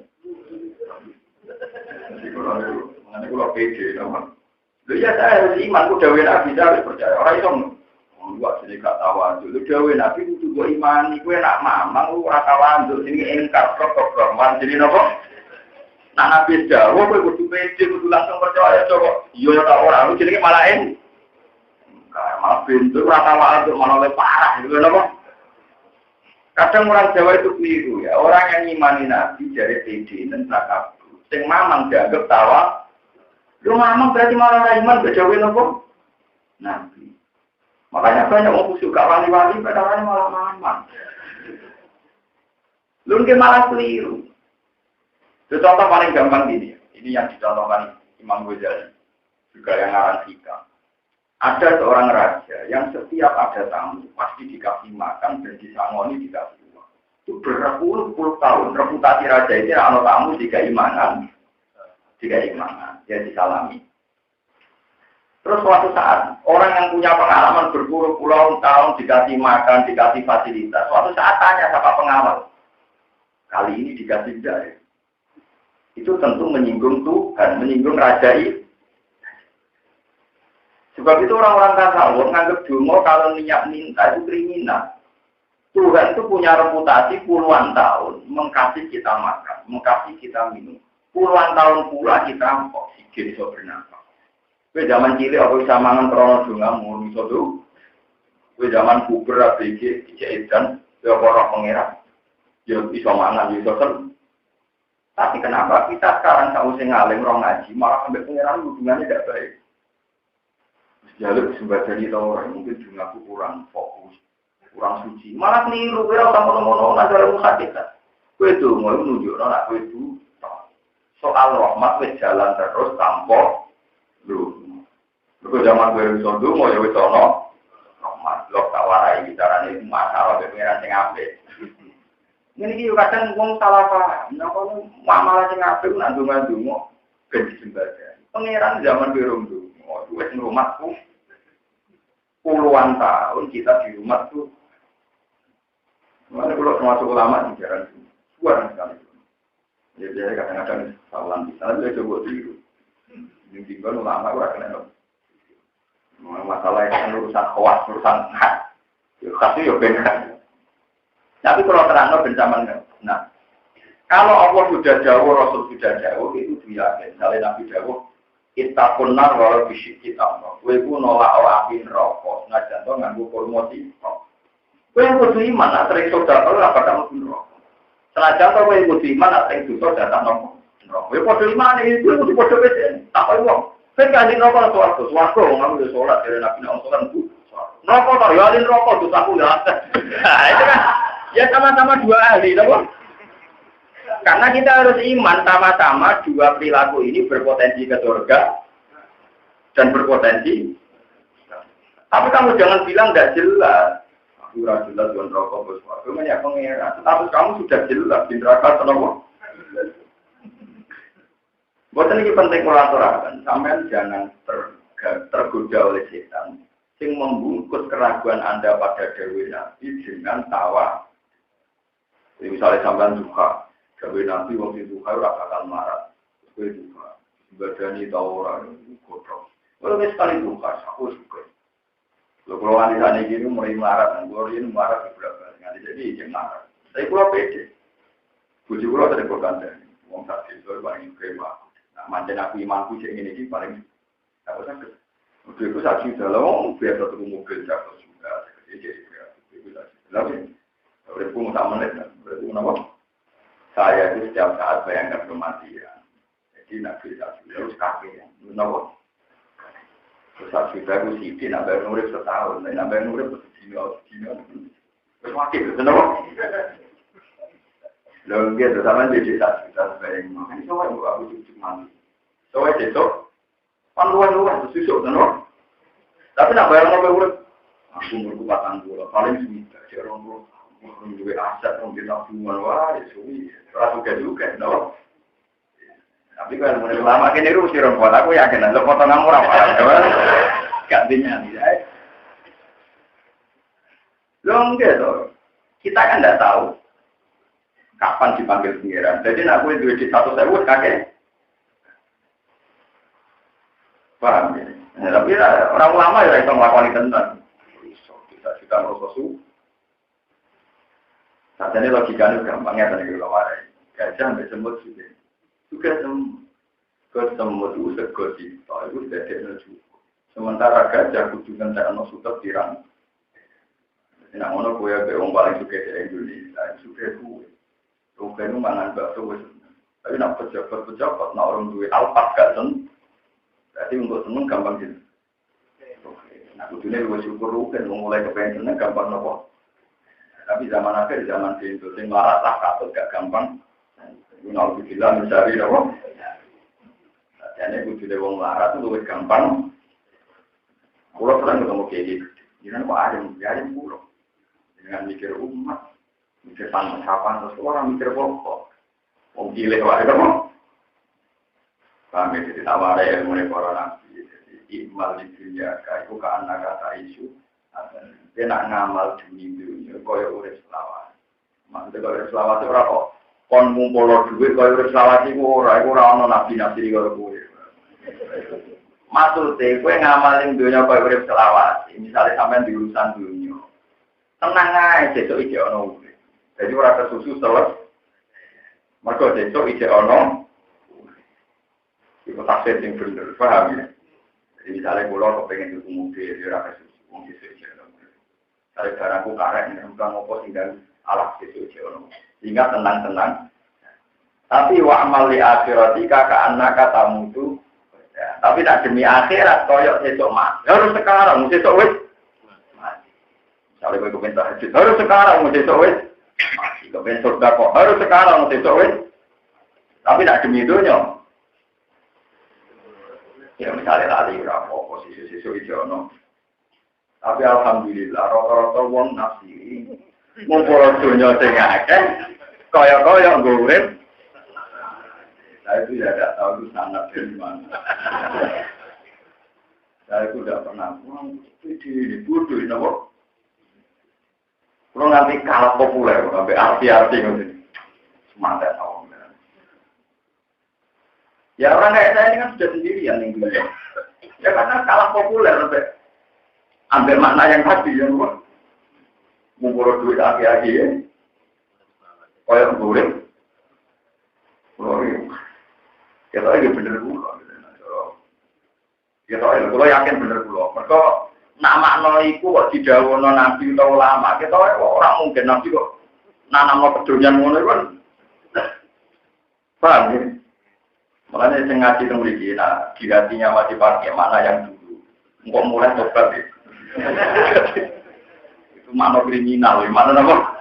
A: Jadi kalau mengenai kalau pede napa? Lho ya saya harus iman ku dawuh Nabi harus percaya. Ora iso buat sini gak tawadhu. Lho dawuh Nabi kudu go imani kowe nak mamang ora tawadhu sini engkar kok jadi napa? Nah Nabi dawuh kowe kudu pede kudu langsung percaya coba. Iya ta ora lu jenenge malah malah pintu ora tawadhu malah lebih parah gitu napa? Kadang orang Jawa itu keliru ya. Orang yang imani Nabi dari pede dan takabur. Sing mamang dianggap tawa. Lu mamang berarti malah iman berjauhin apa? Nabi. Makanya banyak orang suka wali-wali padahal malah mamang. Lu malah keliru. Itu contoh paling gampang gini. Ini yang dicontohkan Imam Ghazali. Juga yang ngarang hikam. Ada seorang raja yang setiap ada tamu pasti dikasih makan dan disangoni dikasih uang. Itu berpuluh-puluh tahun reputasi raja ini ada tamu jika imanan, ya disalami. Terus suatu saat orang yang punya pengalaman berpuluh-puluh tahun dikasih makan, dikasih fasilitas. Suatu saat tanya sama pengawal, kali ini dikasih tidak? Itu tentu menyinggung Tuhan, menyinggung raja itu. Sebab itu orang-orang tasawuf menganggap dungo kalau niat minta itu kriminal. Tuhan itu punya reputasi puluhan tahun mengkasih kita makan, mengkasih kita minum. Puluhan tahun pula kita oksigen bisa bernafas. Kue zaman cilik aku bisa mangan krono dungamu bisa tuh. Kue zaman puber ABG dijaitan, kue orang pengeran. Ya bisa mangan bisa sen. Tapi kenapa kita sekarang tahu sing ngalim orang ngaji malah sampai pengeran hubungannya tidak baik. Jalur sembadani tau orang mungkin juga aku kurang fokus, kurang suci. Malah keliru, kira sama ngono nazar mukhadikat. Kue itu mau menunjuk anak kue itu soal rahmat wis jalan terus tanpa lu. Kue zaman kue itu mau ya wis ono rahmat blok tawarai bicarane masalah pengiran sing apik. Ini iki kadang wong salah paham. Napa malah sing apik nak ndonga-ndonga ben disembadani. Pengiran zaman kue rong wis rumahku puluhan tahun kita di rumah tuh. Mana kalau termasuk ulama di jalan itu, suara sekali. Jadi kadang-kadang salam di sana dia coba tiru. Yang tinggal ulama orang kena masalah yang urusan khawas, urusan hak. Kasih ya benar. Tapi kalau terang bencaman nah, kalau Allah sudah jauh, Rasul sudah jauh, itu dia. Misalnya Nabi jauh. Kita punar walau bisik kita, kue pun nolak api rokok, ngajar tuh nganggu promosi. Kue butuh iman, atau saudara kalau apa kamu pun rokok. Senajan tuh kue butuh iman, atau saudara datang rokok. Kue butuh iman itu butuh butuh besen, tak uang. Kue kaji rokok suaraku, ngambil sholat dari nabi nongsolan bu. Rokok tak yalin rokok tuh aku ya. Itu kan, ya sama-sama dua ahli, dong. Karena kita harus iman sama-sama dua perilaku ini berpotensi ke surga dan berpotensi. Tapi kamu jangan bilang tidak jelas. Aku jelas dengan rokok bersuara. Banyak pengeran. Tapi kamu sudah jelas di neraka kenapa? Buat ini penting kolaborasi. Sampai jangan tergoda oleh setan yang membungkus keraguan Anda pada Dewi Nabi dengan tawa. Jadi misalnya sampai suka. Gawe Nabi waktu itu kau akan marah, kau duka, badani tahu orang kotor. Kalau sekali duka, aku suka. Kalau wanita ini gini mulai marah, dan gue ini marah di berapa kali, jadi dia marah. Tapi kalau pede, bujuk kalau tadi gue kandang, uang saksi itu paling kema. Nah, mancan aku imanku cek ini paling apa sakit. Udah itu saksi dalam, biar satu mobil jatuh juga, jadi berapa itu saksi. Uripku tak menit, berarti kenapa? Saya itu setiap saat bayangkan kematian. Jadi nabi tak harus kakek, kenapa? Terus juga aku sih, nambah nurut setahun, nambah nurut sedino. Terus mati, kenapa? Lalu gitu, sama jadi tak kita bayang. Ini soalnya aku cuci mati. Soalnya besok, kan luar-luar, susuk, kenapa? Tapi nak bayar nambah nurut. Aku berkubatan pula, paling semita, jarang pula. Orang juga aset, orang kita tabungan, wah, ya suwi. Rasa juga, no. Tapi kalau mulai lama kini rusi rombol, aku yakin nanti potong kamu rapat, gantinya nih, ya. Loh, gitu. Kita kan tidak tahu kapan dipanggil pengiran. Jadi aku itu di satu sewu kakek. Paham ya? Nah, tapi orang lama ya itu melakukan tentang. Kita merasa su. Saat ini logikanya gampangnya kan kalau warai. Gajah sampai semut juga semut itu segoti, itu sudah ada juga. Sementara gajah kunjungan tak ada suka tirang. Jadi nak mana kue beong paling suka di Indonesia, suka kue. Kue itu mangan bakso kue seneng. Tapi nak pejabat, nak orang duit alpat gak seneng. Berarti untuk seneng gampang gitu. Nah, kudunya gue syukur kan mulai kepengen seneng gampang nopo. Tapi zaman akhir zaman itu sing larat lah katut gak gampang. Nau bilang mencari nopo. Jadi kudunya wong larat itu lebih gampang. Pulau sering ketemu kayak gitu. Jangan kok ada pulau. Dengan mikir umat, mikir panas-panas terus orang mikir pokok. Wong cilik wae kok. Kami ditawari ilmu para nabi. Iqmal di dunia, itu ke anak kata isu. Dia nak ngamal demi dunia, kaya urip selawat. Maksudnya kaya urip selawat itu kok. Kon ngumpul duit, kaya urip selawat itu orang nabi-nabi di kaya gue. Maksudnya, gue ngamalin dunia kaya urip selawat. Misalnya sampai di urusan dunia. Tenang aja, besok ije ono urip. Jadi orang kesusu selesai. Mereka besok ije ono. Itu tafsir yang benar, paham ya? Jadi misalnya kalau kepengen itu mobil, dia rakyat susu, mobil susu. Misalnya barangku karet, bukan ngopo sehingga alat susu. Sehingga tenang-tenang. Tapi wa amal li akhiratika ka annaka tamutu. Tapi nak demi akhirat koyok sesuk mati. Harus sekarang, sesuk wis mati. Misalnya kowe kepen tahajud, harus sekarang, sesuk wis mati. Kepen surga kok, harus sekarang, sesuk wis. Tapi nak demi dunya. Ya misalnya lali berapa posisi sesuai jono. Tapi alhamdulillah rata-rata wong nafsi ngumpul dunia sing akeh kaya-kaya ngurip. Saya itu tidak tahu itu sangat dari mana. Saya itu tidak pernah di bodoh ini kok. Kalau nanti kalah populer, sampai arti-arti gitu. Semangat tahu. Ya orang kayak saya ini kan sudah sendirian yang dulu. Ya karena kalah populer, ambil makna yang tadi yang buat ngumpul duit aki-aki ya, kayak goreng, goreng. Kita lagi bener pulau, kita kalau yakin bener pulau. Mereka nak makna itu kok didawono nabi atau lama, kita orang mungkin nabi kok nanam no kedunian ngono kan, paham ya? Makanya saya ngaji tentang begini, nah, di hatinya wajib pakai mana yang dulu. Engkau mulai tobat ya. Itu mana kriminal, mana nama?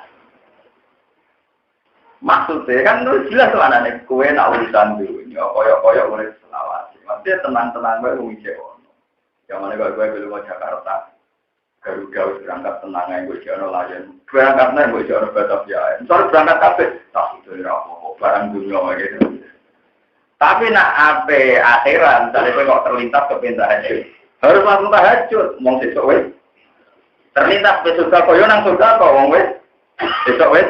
A: Maksudnya kan itu jelas mana nih, kue nak urusan dulu, koyok-koyok mulai selawat. Maksudnya tenang-tenang gue ngomong yang mana gue belum mau Jakarta, Garuda berangkat tenang aja gue jono layan, berangkatnya gue jono Batavia. Misalnya berangkat kafe, tak itu rapopo, barang dunia gitu. Tapi nak ape akhiran, misalnya kok terlintas ke pintu tahajud, harus langsung tahajud, mau besok wes. Terlintas ke surga, kau nang surga kau wong wes, besok wes.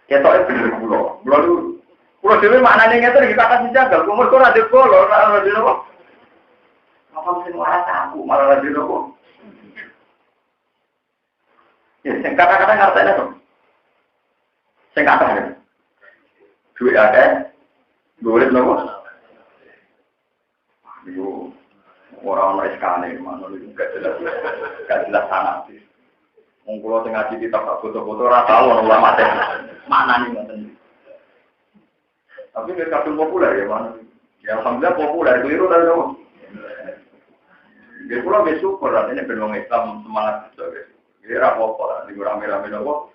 A: Kita itu bener pulau dulu maknanya itu kita kasih jaga, umur kau ada pulau, ada apa? Apa mesti marah aku, malah ada apa? Ya, kata-kata ngartanya tuh, saya kata. Duit ada, boleh nopo. Yo, orang SK mana itu gak jelas sangat sih. Wong kula sing ngaji kitab foto-foto ora tau ana ulama teh. Mana nih ngoten. Tapi nek kadung populer ya mana? Ya alhamdulillah populer keliru ta yo. Ya kula wis syukur artine ben wong Islam semangat gitu guys. Ya ora apa-apa lah, di rame-rame nopo.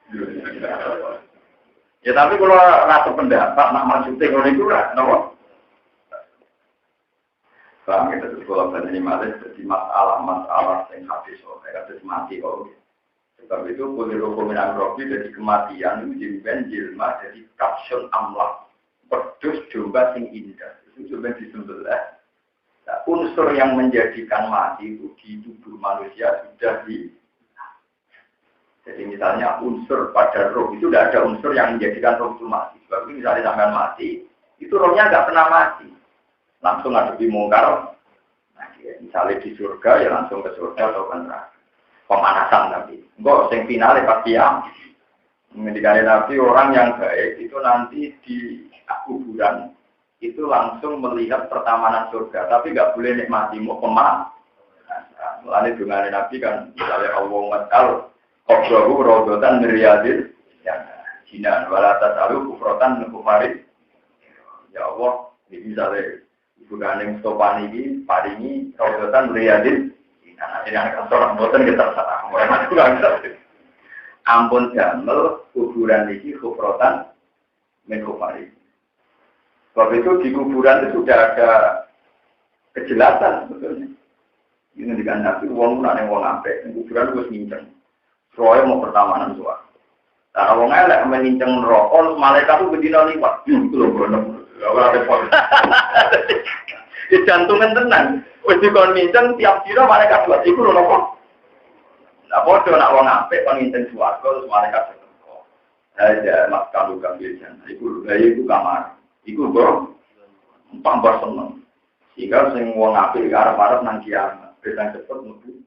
A: Ya tapi kalau rasa pendapat nak maksudnya kalau itu lah, nopo. Paham kita tuh kalau berani malah jadi masalah yang habis, kayak habis mati kalau. Sebab itu kulir hukum agrofi dari kematian itu jilma jadi kapsul amlah. Pedus domba sing indah, itu coba disembelih. Nah, unsur yang menjadikan mati itu di tubuh manusia sudah di. Jadi misalnya unsur pada roh itu tidak ada unsur yang menjadikan roh itu mati. Sebab itu misalnya sampai mati, itu rohnya nggak pernah mati, langsung ngadepi mungkar. Nah, misalnya di surga ya langsung ke surga atau ke neraka. Pemanasan tapi, enggak sing finale pasti ya. Mengenai Nabi orang yang baik itu nanti di kuburan itu langsung melihat pertamanan surga, tapi nggak boleh nikmati mau pemak. Lalu dengan Nabi kan misalnya Allah matal, Qobrohu rodotan meriadil, ya jinan walatas alu kufrotan kufarid. Ya Allah, ini misalnya bukan yang stopan ini, paringi rodotan meriadil. Nah, ini anak kantor boten kita salah, mulai kurang ampun jamel kuburan ini kufrotan menkufarid. Sebab itu di kuburan itu sudah ada kejelasan sebetulnya. Ini dengan Nabi uang mana yang uang ampe, kuburan itu nginceng. Roy mau pertamanan suara. Nah, uang elek menginceng rokok, malaikat itu bedino liwat. Itu loh berono. Gak repot. Di jantungan tenang. Wis dikon nginceng tiap dina malaikat buat iku lho kok. Nah, bodoh nak uang ampe penginceng suara terus malaikat berkata. Aja mas kalau gambil jangan. Iku kamar. Iku bro, tambah seneng. Sehingga sing wong apik arep-arep nang kiamat, bisa cepet mlebu